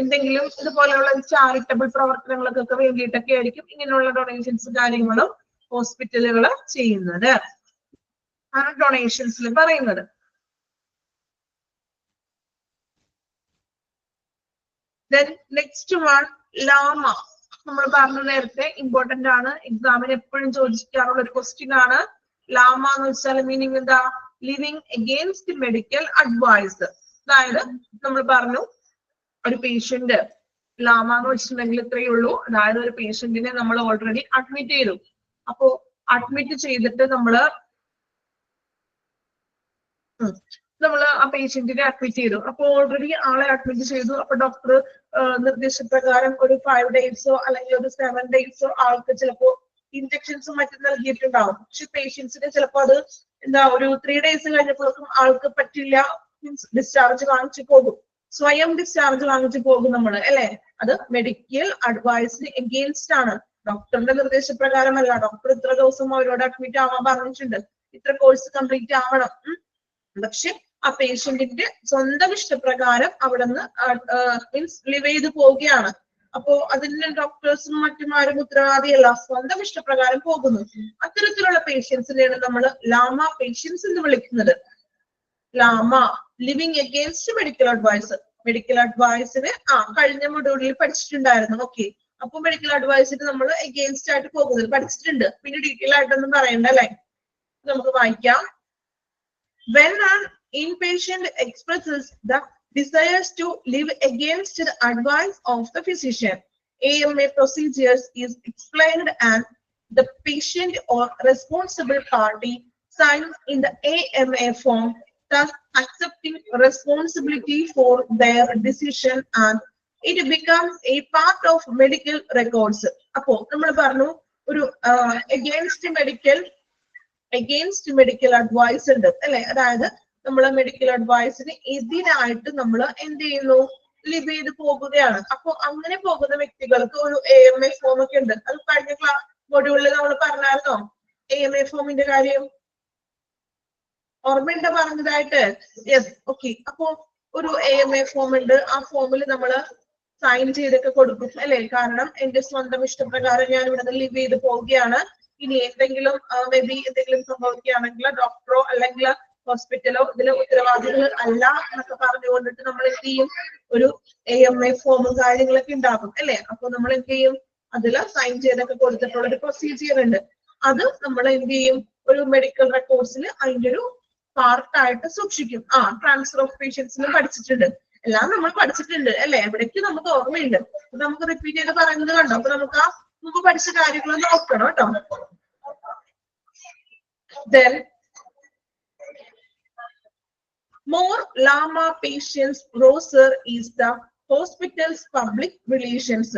എന്തെങ്കിലും ഇതുപോലെയുള്ള ചാരിറ്റബിൾ പ്രവർത്തനങ്ങൾക്കൊക്കെ വേണ്ടിയിട്ടൊക്കെ ആയിരിക്കും ഇങ്ങനെയുള്ള ഡൊണേഷൻസ് കാര്യങ്ങളും ഹോസ്പിറ്റലുകൾ ചെയ്യുന്നത്. ആണ് ഡൊണേഷൻസിൽ പറയുന്നത്. Then next one, ലാമ. നമ്മൾ പറഞ്ഞ നേരത്തെ ഇമ്പോർട്ടന്റ് ആണ്, എക്സാമിന് എപ്പോഴും ചോദിക്കാറുള്ള ഒരു ക്വസ്റ്റ്യൻ ആണ്. ലാമ എന്ന് വെച്ചാൽ മീനിങ് എന്താ? Living against medical advice. അതായത് നമ്മൾ പറഞ്ഞു ഒരു പേഷ്യന്റ് ലാമ എന്ന് വെച്ചിട്ടുണ്ടെങ്കിൽ ഇത്രയേ ഉള്ളൂ. അതായത് ഒരു പേഷ്യന്റിനെ നമ്മൾ ഓൾറെഡി അഡ്മിറ്റ് ചെയ്തു. അപ്പോ അഡ്മിറ്റ് ചെയ്തിട്ട് നമ്മൾ ആ പേഷ്യന്റിനെ അഡ്മിറ്റ് ചെയ്തു. അപ്പൊ ഓൾറെഡി ആളെ അഡ്മിറ്റ് ചെയ്തു. അപ്പൊ ഡോക്ടർ നിർദ്ദേശപ്രകാരം ഒരു 5 ഡേയ്സോ അല്ലെങ്കിൽ ഒരു 7 ഡേയ്സോ ആൾക്ക് ചിലപ്പോ ഇൻജെക്ഷൻസും മറ്റും നൽകിയിട്ടുണ്ടാവും. പക്ഷെ പേഷ്യൻസിന് ചിലപ്പോൾ അത് ഒരു 3 ഡേയ്സ് കഴിഞ്ഞപ്പോഴേക്കും ആൾക്ക് പറ്റില്ല, മീൻസ് ഡിസ്ചാർജ് വാങ്ങിച്ചു പോകും, സ്വയം ഡിസ്ചാർജ് വാങ്ങിച്ചു പോകും നമ്മൾ, അല്ലെ? അത് മെഡിക്കൽ അഡ്വൈസിന് എഗെയിൻസ്റ്റ് ആണ്, ഡോക്ടറിന്റെ നിർദ്ദേശപ്രകാരമല്ല. ഡോക്ടർ ഇത്ര ദിവസം അവരോട് അഡ്മിറ്റ് ആവാൻ പറഞ്ഞിട്ടുണ്ട്, ഇത്ര കോഴ്സ് കംപ്ലീറ്റ് ആവണം. പക്ഷെ ആ പേഷ്യന്റിന്റെ സ്വന്തം ഇഷ്ടപ്രകാരം അവിടെ നിന്ന് മീൻസ് ലിവ് ചെയ്ത് പോവുകയാണ്. അപ്പോ അതിന് ഡോക്ടേഴ്സും മറ്റുമാരും ഉത്തരവാദിയല്ല, സ്വന്തം ഇഷ്ടപ്രകാരം പോകുന്നു. അത്തരത്തിലുള്ള പേഷ്യൻസിനെയാണ് നമ്മൾ ലാമ പേഷ്യൻസ് എന്ന് വിളിക്കുന്നത്. LAMA, living against medical advice. Medical അഡ്വൈസിന് കഴിഞ്ഞ മൊഡ്യൂളിൽ പഠിച്ചിട്ടുണ്ടായിരുന്നു. ഓക്കെ, അപ്പൊ മെഡിക്കൽ അഡ്വൈസിന് നമ്മൾ എഗെയിൻസ്റ്റ് ആയിട്ട് പോകുന്നത് പഠിച്ചിട്ടുണ്ട്. പിന്നെ ഡീറ്റെയിൽ ആയിട്ടൊന്നും പറയണ്ട, അല്ലെ? നമുക്ക് വായിക്കാം. When an inpatient expresses the desires to live against the advice of the physician, AMA procedures is explained and the patient or responsible party signs in the AMA form, thus accepting responsibility for their decision and it becomes a part of medical records. അപ്പോ നമ്മൾ പറഞ്ഞു ഒരു against medical advice ഉണ്ട്, അല്ലെ? അതായത് നമ്മൾ മെഡിക്കൽ അഡ്വൈസിന് എതിരായിട്ട് നമ്മൾ എന്ത് ചെയ്യുന്നു, ലിവ് ചെയ്ത് പോകുകയാണ്. അപ്പൊ അങ്ങനെ പോകുന്ന വ്യക്തികൾക്ക് ഒരു AMA ഫോം ഒക്കെ ഉണ്ട്. അത് കഴിഞ്ഞ മൊഡ്യൂളിൽ നമ്മൾ പറഞ്ഞായിരുന്നോ AMA ഫോമിന്റെ കാര്യം? ഓർമ്മയുണ്ടോ പറഞ്ഞതായിട്ട്? Yes, okay. അപ്പോ ഒരു AMA ഫോം ഉണ്ട്. ആ ഫോമിൽ നമ്മൾ സൈൻ ചെയ്തൊക്കെ കൊടുക്കും, അല്ലെ? കാരണം എന്റെ സ്വന്തം ഇഷ്ടപ്രകാരം ഞാൻ ഇവിടെ നിന്ന് ലിവ് ചെയ്ത് പോവുകയാണ്. ഇനി എന്തെങ്കിലും മേ ബി എന്തെങ്കിലും സംഭവിക്കുകയാണെങ്കിൽ ഡോക്ടറോ അല്ലെങ്കിൽ ഹോസ്പിറ്റലോ ഇതിൽ ഉത്തരവാദികൾ അല്ല എന്നൊക്കെ പറഞ്ഞുകൊണ്ടിട്ട് നമ്മൾ എന്ത് ചെയ്യും, ഒരു AMA ഫോമും കാര്യങ്ങളൊക്കെ ഉണ്ടാകും, അല്ലെ? അപ്പൊ നമ്മൾ എന്ത് ചെയ്യും, അതിൽ സൈൻ ചെയ്തൊക്കെ കൊടുത്തിട്ടുള്ള ഒരു പ്രൊസീജിയർ ഉണ്ട്. അത് നമ്മൾ എന്ത് ചെയ്യും, ഒരു മെഡിക്കൽ റെക്കോർഡ്സിൽ അതിന്റെ ഒരു പാർട്ടായിട്ട് സൂക്ഷിക്കും. ട്രാൻസ്ഫർ ഓഫ് പേഷ്യൻസിലും പഠിച്ചിട്ടുണ്ട്, എല്ലാം നമ്മൾ പഠിച്ചിട്ടുണ്ട്, അല്ലെ? എവിടേക്ക് നമുക്ക് ഓർമ്മയുണ്ട്. നമുക്ക് റിപ്പീറ്റ് ചെയ്ത് പറയുന്നത് കണ്ടോ? അപ്പൊ നമുക്ക് ആ മുമ്പ് പഠിച്ച കാര്യങ്ങൾ നോക്കണം കേട്ടോ. Then more LAMA patients brochure is the hospital's public relations.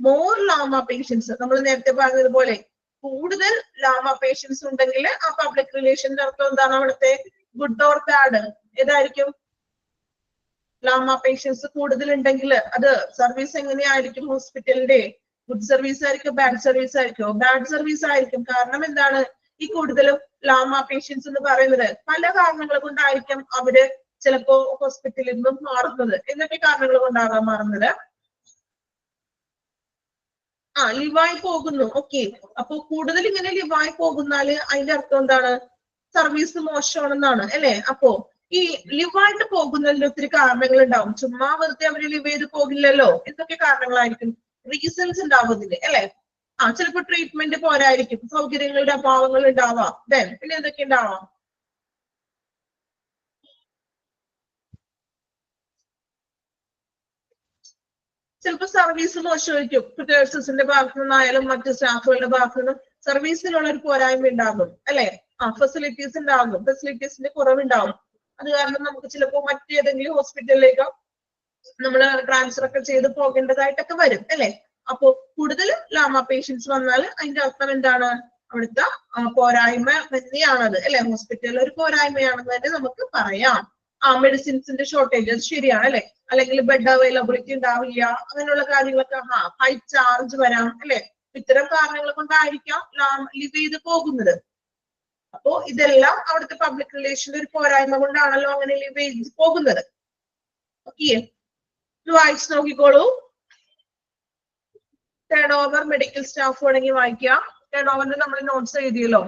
More LAMA patients, നമ്മൾ നേരത്തെ പറഞ്ഞതുപോലെ കൂടുതൽ LAMA patients ഉണ്ടെങ്കിൽ ആ പബ്ലിക് റിലേഷന്റെ അർത്ഥം എന്താണ്? അവിടുത്തെ ഗുഡ് ഓർ ബാഡ് ഏതായിരിക്കും? LAMA patients കൂടുതൽ ഉണ്ടെങ്കിൽ അത് സർവീസ് എങ്ങനെയായിരിക്കും ഹോസ്പിറ്റലിന്റെ? ഗുഡ് സർവീസ് ആയിരിക്കും, ബാഡ് സർവീസ് ആയിരിക്കും? ബാഡ് സർവീസ് ആയിരിക്കും. കാരണം എന്താണ്? ഈ കൂടുതലും ലാമ പേഷ്യൻസ് എന്ന് പറയുന്നത് പല കാരണങ്ങൾ കൊണ്ടായിരിക്കും അവര് ചിലപ്പോ ഹോസ്പിറ്റലിൽ നിന്നും മാറുന്നത്. എന്തൊക്കെ കാരണങ്ങൾ കൊണ്ടാകാൻ മാറുന്നത്? ലിവായി പോകുന്നു. ഓക്കെ, അപ്പൊ കൂടുതൽ ഇങ്ങനെ ലിവായി പോകുന്നാല് അതിന്റെ അർത്ഥം എന്താണ്? സർവീസ് മോശമാണെന്നാണ്, അല്ലെ? അപ്പോ ഈ ലിവായിട്ട് പോകുന്നതിന് ഒത്തിരി കാരണങ്ങൾ ഉണ്ടാവും. ചുമ്മാ വെറുതെ അവര് ലിവ് ചെയ്ത് പോകില്ലല്ലോ. എന്തൊക്കെ കാരണങ്ങളായിരിക്കും? റീസൺസ് ഉണ്ടാവും ഇതിന്, അല്ലെ? ചിലപ്പോ ട്രീറ്റ്മെന്റ് പോരായിരിക്കും, സൗകര്യങ്ങളുടെ അഭാവങ്ങൾ ഉണ്ടാവാം. പിന്നെ എന്തൊക്കെ ഉണ്ടാവാം? ചിലപ്പോ സർവീസ് മോശമായിരിക്കും. നേഴ്സസിന്റെ ഭാഗത്തു നിന്നായാലും മറ്റു സ്റ്റാഫുകളുടെ ഭാഗത്തു നിന്നും സർവീസിനുള്ള ഒരു പോരായ്മ ഉണ്ടാകും, അല്ലെ? ഫെസിലിറ്റീസ് ഉണ്ടാകും, ഫെസിലിറ്റീസിന്റെ കുറവുണ്ടാവും. അത് കാരണം നമുക്ക് ചിലപ്പോ മറ്റേതെങ്കിലും ഹോസ്പിറ്റലിലേക്കോ നമ്മൾ ട്രാൻസ്ഫർ ഒക്കെ ചെയ്ത് പോകേണ്ടതായിട്ടൊക്കെ വരും, അല്ലെ? അപ്പോ കൂടുതൽ ലാമ പേഷ്യൻസ് വന്നാൽ അതിന്റെ അർത്ഥം എന്താണ്? അവിടുത്തെ പോരായ്മ തന്നെയാണത്, അല്ലെ? ഹോസ്പിറ്റലിൽ ഒരു പോരായ്മയാണെന്ന് തന്നെ നമുക്ക് പറയാം. മെഡിസിൻസിന്റെ ഷോർട്ടേജസ് ശരിയാണ്, അല്ലെ? അല്ലെങ്കിൽ ബെഡ് അവൈലബിലിറ്റി ഉണ്ടാവില്ല, അങ്ങനെയുള്ള കാര്യങ്ങളൊക്കെ. ഹൈ ചാർജ് വരാം, അല്ലെ? ഇത്തരം കാരണങ്ങൾ കൊണ്ടായിരിക്കാം ലിവ് ചെയ്ത് പോകുന്നത്. അപ്പോ ഇതെല്ലാം അവിടുത്തെ പബ്ലിക് റിലേഷന്റെ ഒരു പോരായ്മ കൊണ്ടാണല്ലോ അങ്ങനെ ലിവ് ചെയ്ത് പോകുന്നത്. ഓക്കെ, വായിച്ചു നോക്കിക്കോളൂ. ടേൺ ഓവർ മെഡിക്കൽ സ്റ്റാഫ് വേണമെങ്കിൽ വായിക്കാം. ടേൺ ഓവറിന് നമ്മൾ നോട്ട്സ് എഴുതിയല്ലോ.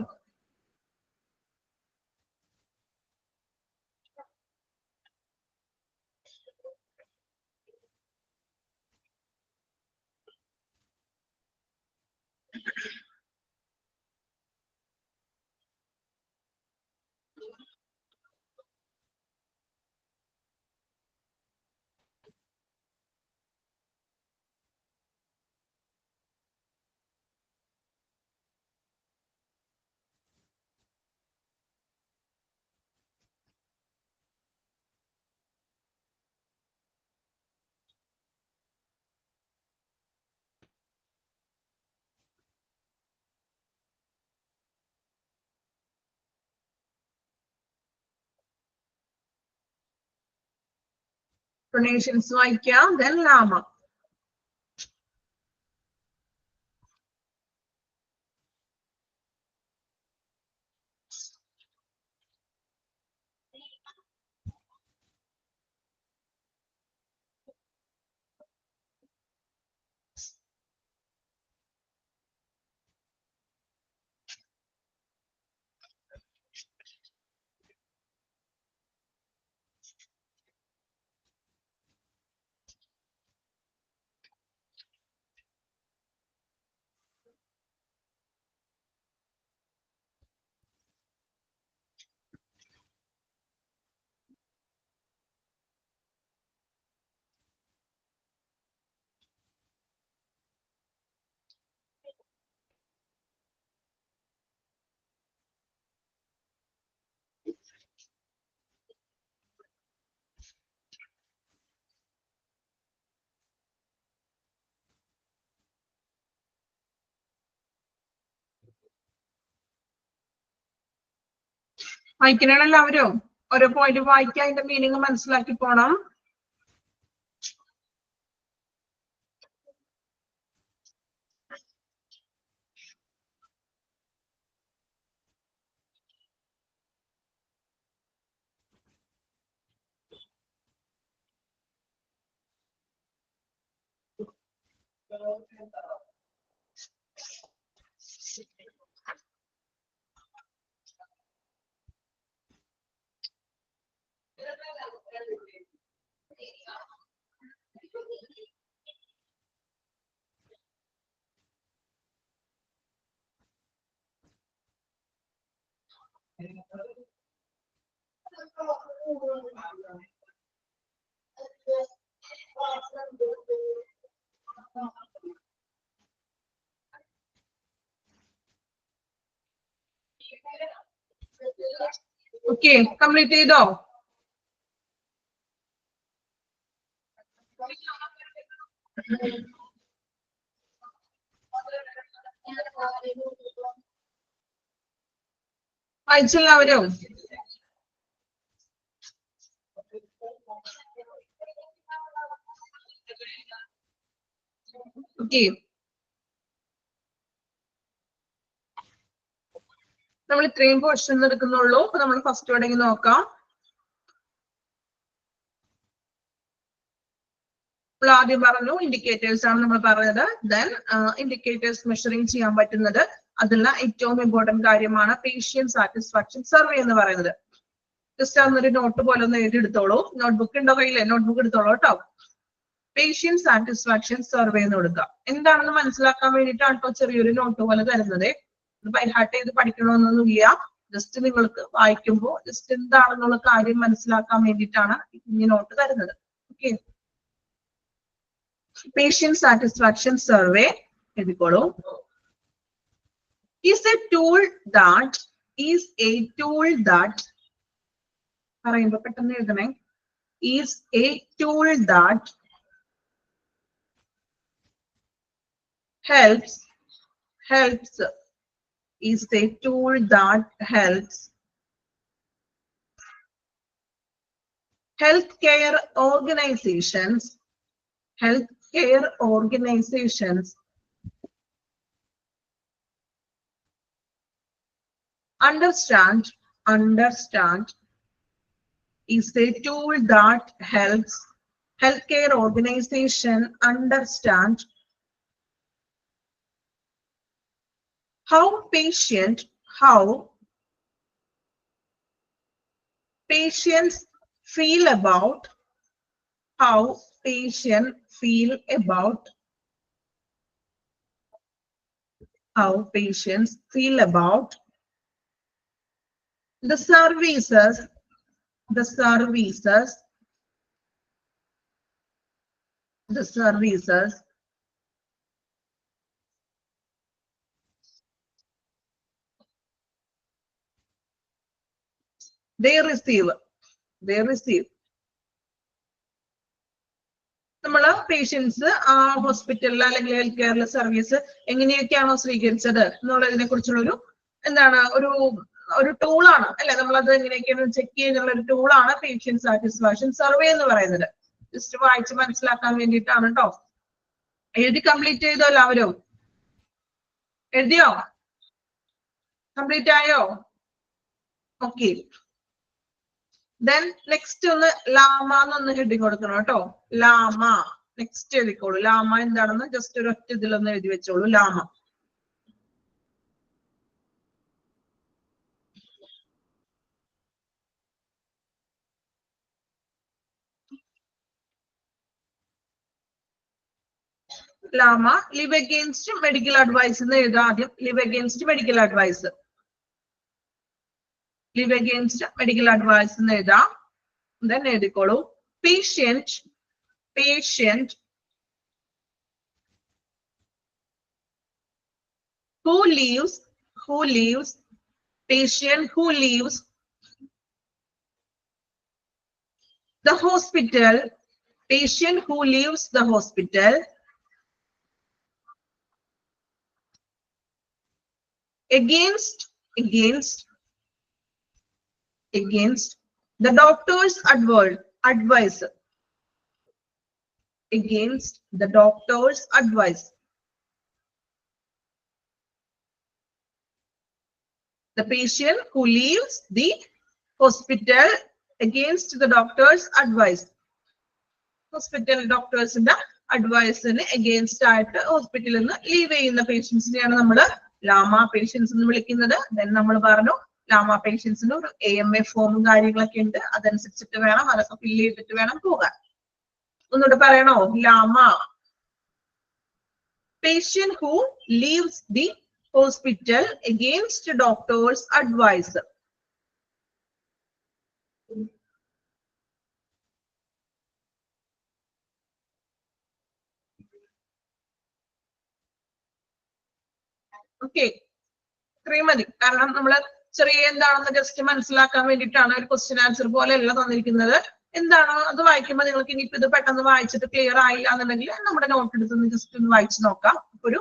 പ്രൊനേഷൻസ് വായിക്കാം. ദെൻ ലാമ. വായിക്കണ എല്ലാവരും ഓരോ പോയിന്റ് വായിക്കാൻ അതിന്റെ മീനിങ് മനസ്സിലാക്കി പോണം. ഓക്കെ, കംപ്ലീറ്റ് ചെയ്തോ? വായിച്ചെല്ലാവരും? ഓക്കെ, നമ്മൾ ഇത്രയും പോർഷൻ എടുക്കുന്നുള്ളൂ. അപ്പൊ നമ്മൾ ഫസ്റ്റ് വേണമെങ്കിൽ നോക്കാം. ആദ്യം പറഞ്ഞു ഇൻഡിക്കേറ്റേഴ്സ് ആണ് നമ്മൾ പറഞ്ഞത്. ദെൻ ഇൻഡിക്കേറ്റേഴ്സ് മെഷറിംഗ് ചെയ്യാൻ പറ്റുന്നത് അതിലുള്ള ഏറ്റവും ഇമ്പോർട്ടന്റ് കാര്യമാണ് പേഷ്യന്റ് സാറ്റിസ്ഫാക്ഷൻ സർവേ എന്ന് പറയുന്നത്. ജസ്റ്റ് അതൊരു നോട്ട് പോലെ ഒന്ന് എഴുതിയെടുത്തോളൂ. നോട്ട്ബുക്ക് ഉണ്ടോ കയ്യിലെ? നോട്ട്ബുക്ക് എടുത്തോളൂ കേട്ടോ. പേഷ്യന്റ് സാറ്റിസ്ഫാക്ഷൻ സർവേ എന്ന് കൊടുക്കുക. എന്താണെന്ന് മനസ്സിലാക്കാൻ വേണ്ടിയിട്ടാണ് കേട്ടോ ചെറിയൊരു നോട്ട് പോലെ തരുന്നത്. ബൈഹാർട്ട് ചെയ്ത് പഠിക്കണമെന്നൊന്നും ഇല്ല. ജസ്റ്റ് നിങ്ങൾക്ക് വായിക്കുമ്പോൾ ജസ്റ്റ് എന്താണെന്നുള്ള കാര്യം മനസ്സിലാക്കാൻ വേണ്ടിയിട്ടാണ് ഈ നോട്ട് തരുന്നത്. Okay, patient satisfaction survey എഴുതിക്കോളൂ. is a tool that പറയുമ്പോ പെട്ടെന്ന് എഴുതണേ. is a tool that helps is a tool that helps healthcare organizations understand is a tool that helps healthcare organization understand how patients feel about the services they receive. നമ്മള് പേഷ്യൻസ് ആ ഹോസ്പിറ്റലിൽ അല്ലെങ്കിൽ ഹെൽത്ത് കെയറിലെ സർവീസ് എങ്ങനെയൊക്കെയാണോ സ്വീകരിച്ചത് എന്നുള്ളതിനെ കുറിച്ചുള്ളൊരു എന്താണ് ഒരു ടൂളാണ് അല്ലെ. നമ്മളത് എങ്ങനെയൊക്കെയാണ് ചെക്ക് ചെയ്യുന്നുള്ള ഒരു ടൂളാണ് പേഷ്യന്റ് സാറ്റിസ്ഫാക്ഷൻ സർവേ എന്ന് പറയുന്നത്. ജസ്റ്റ് വായിച്ച് മനസ്സിലാക്കാൻ വേണ്ടിയിട്ടാണ് കേട്ടോ. എഴുതി കംപ്ലീറ്റ് ചെയ്തോ എല്ലാവരും? എഴുതിയോ? കംപ്ലീറ്റ് ആയോ? ഓക്കെ. ദെൻ നെക്സ്റ്റ് ഒന്ന് ലാമ എന്നൊന്ന് ഹെഡിങ് കൊടുക്കണം കേട്ടോ. ലാമ നെക്സ്റ്റ് എഴുതിക്കോളൂ. ലാമ എന്താണെന്ന് ജസ്റ്റ് ഒരു ഒറ്റ ഇതിലൊന്ന് എഴുതി വെച്ചോളൂ. LAMA. LAMA leave against medical advice എന്ന് എഴുതാം ആദ്യം. Leave against medical advice. Leave against medical advice എന്ന് എഴുതാം. ദെൻ എഴുതിക്കോളൂ. Patient who leaves patient who leaves the hospital, patient who leaves the hospital against the doctor's advice, against the doctor's advice. The patient who leaves the hospital against the doctor's advice. Hospital doctors in the advice against ആയിട്ട് ഹോസ്പിറ്റലിൽ നിന്ന് ലീവ് ചെയ്യുന്ന പേഷ്യൻസിനെയാണ് നമ്മൾ ലാമ പേഷ്യൻസ് എന്ന് വിളിക്കുന്നത്. ദെൻ നമ്മൾ പറഞ്ഞു ലാമ പേഷ്യൻസിന് ഒരു AMA ഫോമും കാര്യങ്ങളൊക്കെ ഉണ്ട്. അതനുസരിച്ചിട്ട് വേണം അതൊക്കെ ഫില്ല് ചെയ്തിട്ട് വേണം പോകാൻ. ഒന്നുകൂടെ പറയണോ? ലാമ patient who leaves the hospital against doctor's advice. Okay, ഇത്രയും മതി. കാരണം നമ്മള് ചെറിയ എന്താണെന്ന് ജസ്റ്റ് മനസ്സിലാക്കാൻ വേണ്ടിയിട്ടാണ്. ഒരു ക്വസ്റ്റ്യൻ ആൻസർ പോലെയല്ല തന്നിരിക്കുന്നത്. എന്താണോ അത് വായിക്കുമ്പോൾ നിങ്ങൾക്ക് ഇനിയിപ്പോ ഇത് പെട്ടെന്ന് വായിച്ചിട്ട് ക്ലിയർ ആയില്ല എന്നുണ്ടെങ്കിൽ നമ്മുടെ നോട്ട് എടുത്ത് ജസ്റ്റ് ഒന്ന് വായിച്ചു നോക്കാം. ഒരു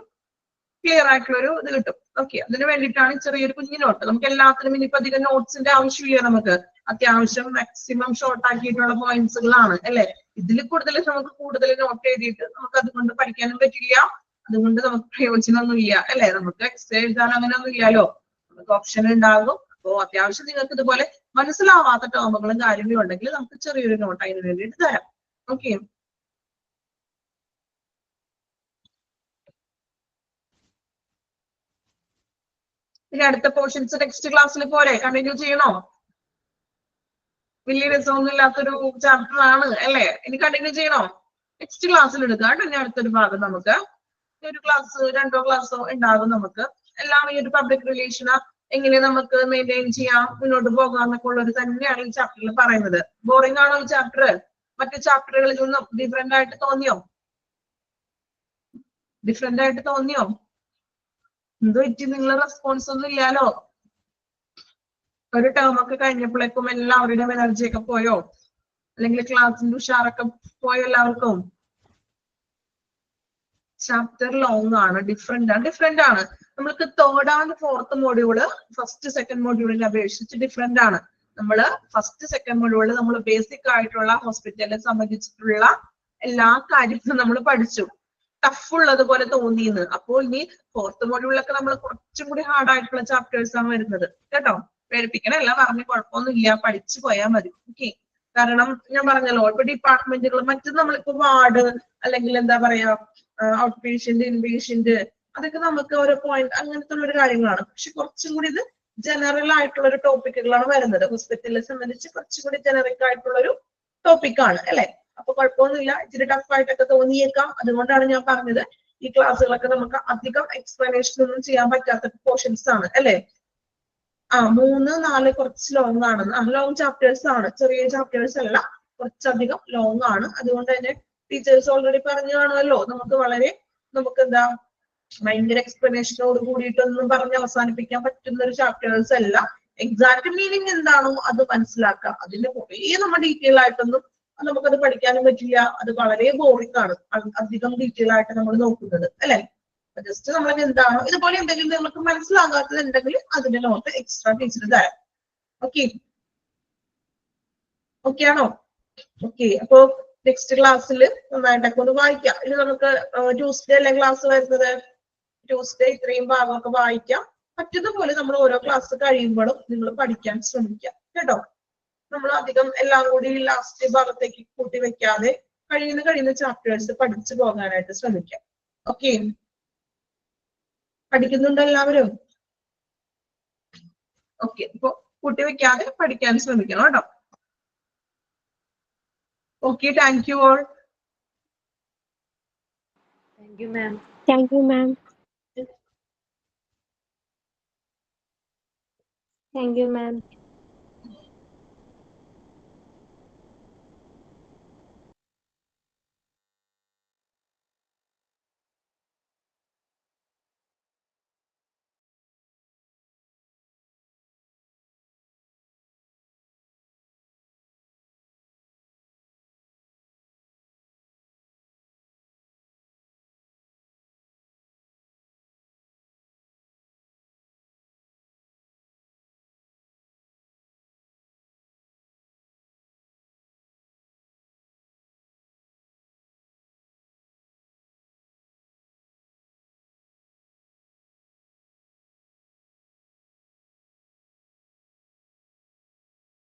ക്ലിയർ ആയിട്ടുള്ള ഒരു ഇത് കിട്ടും. ഓക്കെ, അതിന് വേണ്ടിയിട്ടാണ് ചെറിയൊരു കുഞ്ഞു നോട്ട്. നമുക്ക് എല്ലാത്തിനും ഇനിയിപ്പോ അധികം നോട്ട്സിന്റെ ആവശ്യമില്ല. നമുക്ക് അത്യാവശ്യം മാക്സിമം ഷോർട്ട് ആക്കിയിട്ടുള്ള പോയിന്റ്സുകളാണ് അല്ലെ. ഇതിൽ കൂടുതൽ നമുക്ക് കൂടുതൽ നോട്ട് എഴുതിയിട്ട് നമുക്ക് അതുകൊണ്ട് പഠിക്കാനും പറ്റില്ല. അതുകൊണ്ട് നമുക്ക് പ്രയോജനമൊന്നും ഇല്ല അല്ലെ. നമുക്ക് എക്സ്ട്രാ എഴുതാൻ അങ്ങനെ ഒന്നും ഇല്ലല്ലോ. നമുക്ക് ഓപ്ഷൻ ഉണ്ടാകും. അപ്പോ അത്യാവശ്യം നിങ്ങൾക്ക് ഇതുപോലെ മനസ്സിലാവാത്ത ടേമുകളും കാര്യങ്ങളും ഉണ്ടെങ്കിൽ നമുക്ക് ചെറിയൊരു നോട്ട് അതിന് വേണ്ടിയിട്ട് തരാം. ഓക്കെ, ഇനി അടുത്ത പോർഷൻസ് നെക്സ്റ്റ് ക്ലാസ്സിൽ പോരെ കണ്ടിന്യൂ ചെയ്യണോ? വലിയ രസമൊന്നും ഇല്ലാത്തൊരു ചാപ്റ്റർ ആണ് അല്ലെ. ഇനി കണ്ടിന്യൂ ചെയ്യണോ? നെക്സ്റ്റ് ക്ലാസ്സിൽ എടുക്കാം. ഇനി അടുത്തൊരു ഭാഗം നമുക്ക് ഒരു ക്ലാസ് 2 ക്ലാസ്സോ ഉണ്ടാകും. നമുക്ക് എല്ലാം ഈ ഒരു പബ്ലിക് റിലേഷൻ എങ്ങനെ നമുക്ക് മെയിൻറ്റെയിൻ ചെയ്യാം, മുന്നോട്ട് പോകാം എന്നൊക്കെ ഉള്ളത് തന്നെയാണ് ഈ ചാപ്റ്ററിൽ പറയുന്നത്. ബോറിംഗ് ആണോ ഈ ചാപ്റ്റർ? മറ്റു ചാപ്റ്ററുകളിൽ നിന്നും ഡിഫറെന്റ് ആയിട്ട് തോന്നിയോ? എന്തോ പറ്റി? നിങ്ങൾ റെസ്പോൺസ് ഒന്നും ഇല്ലാലോ. ഒരു ടേം ഒക്കെ കഴിഞ്ഞപ്പോഴേക്കും എല്ലാവരുടെയും എനർജി ഒക്കെ പോയോ? അല്ലെങ്കിൽ ക്ലാസ്സിന്റെ ഉഷാറൊക്കെ പോയോ എല്ലാവർക്കും? ചാപ്റ്റർ ലോങ് ആണ്, ഡിഫറെന്റ് ആണ്. നമ്മൾക്ക് 3rd and 4th module first second മോഡ്യൂളിനെ അപേക്ഷിച്ച് ഡിഫറെന്റ് ആണ്. നമ്മള് ഫസ്റ്റ് സെക്കൻഡ് മോഡ്യൂളിൽ നമ്മൾ ബേസിക് ആയിട്ടുള്ള ഹോസ്പിറ്റലിനെ സംബന്ധിച്ചിട്ടുള്ള എല്ലാ കാര്യങ്ങളും നമ്മൾ പഠിച്ചു. ടഫ് ഉള്ളതുപോലെ തോന്നിയെന്ന്. അപ്പോൾ ഇനി 4th മോഡ്യൂളിലൊക്കെ നമ്മൾ കുറച്ചും കൂടി ഹാർഡ് ആയിട്ടുള്ള ചാപ്റ്റേഴ്സ് ആണ് വരുന്നത് കേട്ടോ. പേടിപ്പിക്കണല്ല, പറഞ്ഞ് കുഴപ്പമൊന്നുമില്ല, പഠിച്ചു പോയാൽ മതി. ഓക്കെ, കാരണം ഞാൻ പറഞ്ഞല്ലോ ഇപ്പൊ ഡിപ്പാർട്ട്മെന്റുകൾ മറ്റു നമ്മളിപ്പോ വാർഡ് അല്ലെങ്കിൽ എന്താ പറയാ ഔട്ട് പേഷ്യന്റ്, ഇൻപേഷ്യന്റ്, അതൊക്കെ നമുക്ക് ഓരോ പോയിന്റ് അങ്ങനത്തെ ഉള്ള കാര്യങ്ങളാണ്. പക്ഷെ കുറച്ചും കൂടി ഇത് ജനറൽ ആയിട്ടുള്ള ഒരു ടോപ്പിക്കുകളാണ് വരുന്നത്. ഹോസ്പിറ്റലിനെ സംബന്ധിച്ച് കുറച്ചും കൂടി ജനറിക് ആയിട്ടുള്ള ഒരു ടോപ്പിക്കാണ് അല്ലെ. അപ്പൊ കുഴപ്പമൊന്നുമില്ല, ഇച്ചിരി ടഫ് ആയിട്ടൊക്കെ തോന്നിയേക്കാം. അതുകൊണ്ടാണ് ഞാൻ പറഞ്ഞത് ഈ ക്ലാസ്സുകളൊക്കെ നമുക്ക് അധികം എക്സ്പ്ലനേഷൻ ഒന്നും ചെയ്യാൻ പറ്റാത്ത പോർഷൻസ് ആണ് അല്ലെ. 3, 4 കുറച്ച് ലോങ് ആണ്. ലോങ് ചാപ്റ്റേഴ്സ് ആണ്, ചെറിയ ചാപ്റ്റേഴ്സ് അല്ല, കുറച്ചധികം ലോങ് ആണ്. അതുകൊണ്ട് തന്നെ ടീച്ചേഴ്സ് ഓൾറെഡി പറഞ്ഞു കാണുമല്ലോ, നമുക്ക് എന്താ ഭയങ്കര എക്സ്പ്ലനേഷനോട് കൂടിയിട്ടൊന്നും പറഞ്ഞ് അവസാനിപ്പിക്കാൻ പറ്റുന്ന ഒരു ചാപ്റ്റേഴ്സ് അല്ല. എക്സാക്ട് മീനിങ് എന്താണോ അത് മനസ്സിലാക്കാം. അതിന്റെ കുറേ നമ്മൾ ഡീറ്റെയിൽ ആയിട്ടൊന്നും നമുക്കത് പഠിക്കാനും പറ്റില്ല. അത് വളരെ ബോറിംഗ് ആണ് അധികം ഡീറ്റെയിൽ ആയിട്ട് നമ്മൾ നോക്കുന്നത് അല്ലെ. ജസ്റ്റ് നമ്മൾ എന്താണോ ഇതുപോലെ എന്തെങ്കിലും നിങ്ങൾക്ക് മനസ്സിലാകാത്തത് ഉണ്ടെങ്കിൽ അതിന്റെ നോട്ട് എക്സ്ട്രാ ടീച്ചർ തരാം. ഓക്കെ ആണോ? ഓക്കെ, അപ്പോ നെക്സ്റ്റ് ക്ലാസ്സിൽ നന്നായിട്ടൊക്കെ ഒന്ന് വായിക്കാം. ഇനി നമുക്ക് ട്യൂസ്ഡേ അല്ലേ ക്ലാസ് വരുന്നത്. ട്യൂസ്ഡേ ഇത്രയും ഭാഗമൊക്കെ വായിക്കാം. പറ്റുന്നപോലെ നമ്മൾ ഓരോ ക്ലാസ് കഴിയുമ്പോഴും നിങ്ങൾ പഠിക്കാൻ ശ്രമിക്കാം കേട്ടോ. നമ്മൾ അധികം എല്ലാം കൂടി ലാസ്റ്റ് ഭാഗത്തേക്ക് കൂട്ടി വെക്കാതെ കഴിയുന്ന ചാപ്റ്റേഴ്സ് പഠിച്ചു പോകാനായിട്ട് ശ്രമിക്കാം. ഓക്കെ, പഠിക്കുന്നുണ്ടോ എല്ലാവരും? ഓക്കെ, ഇപ്പൊ കൂട്ടി വെക്കാതെ പഠിക്കാൻ ശ്രമിക്കണം കേട്ടോ. Okay, thank you all. Thank you, ma'am. Thank you, ma'am. Thank you, ma'am.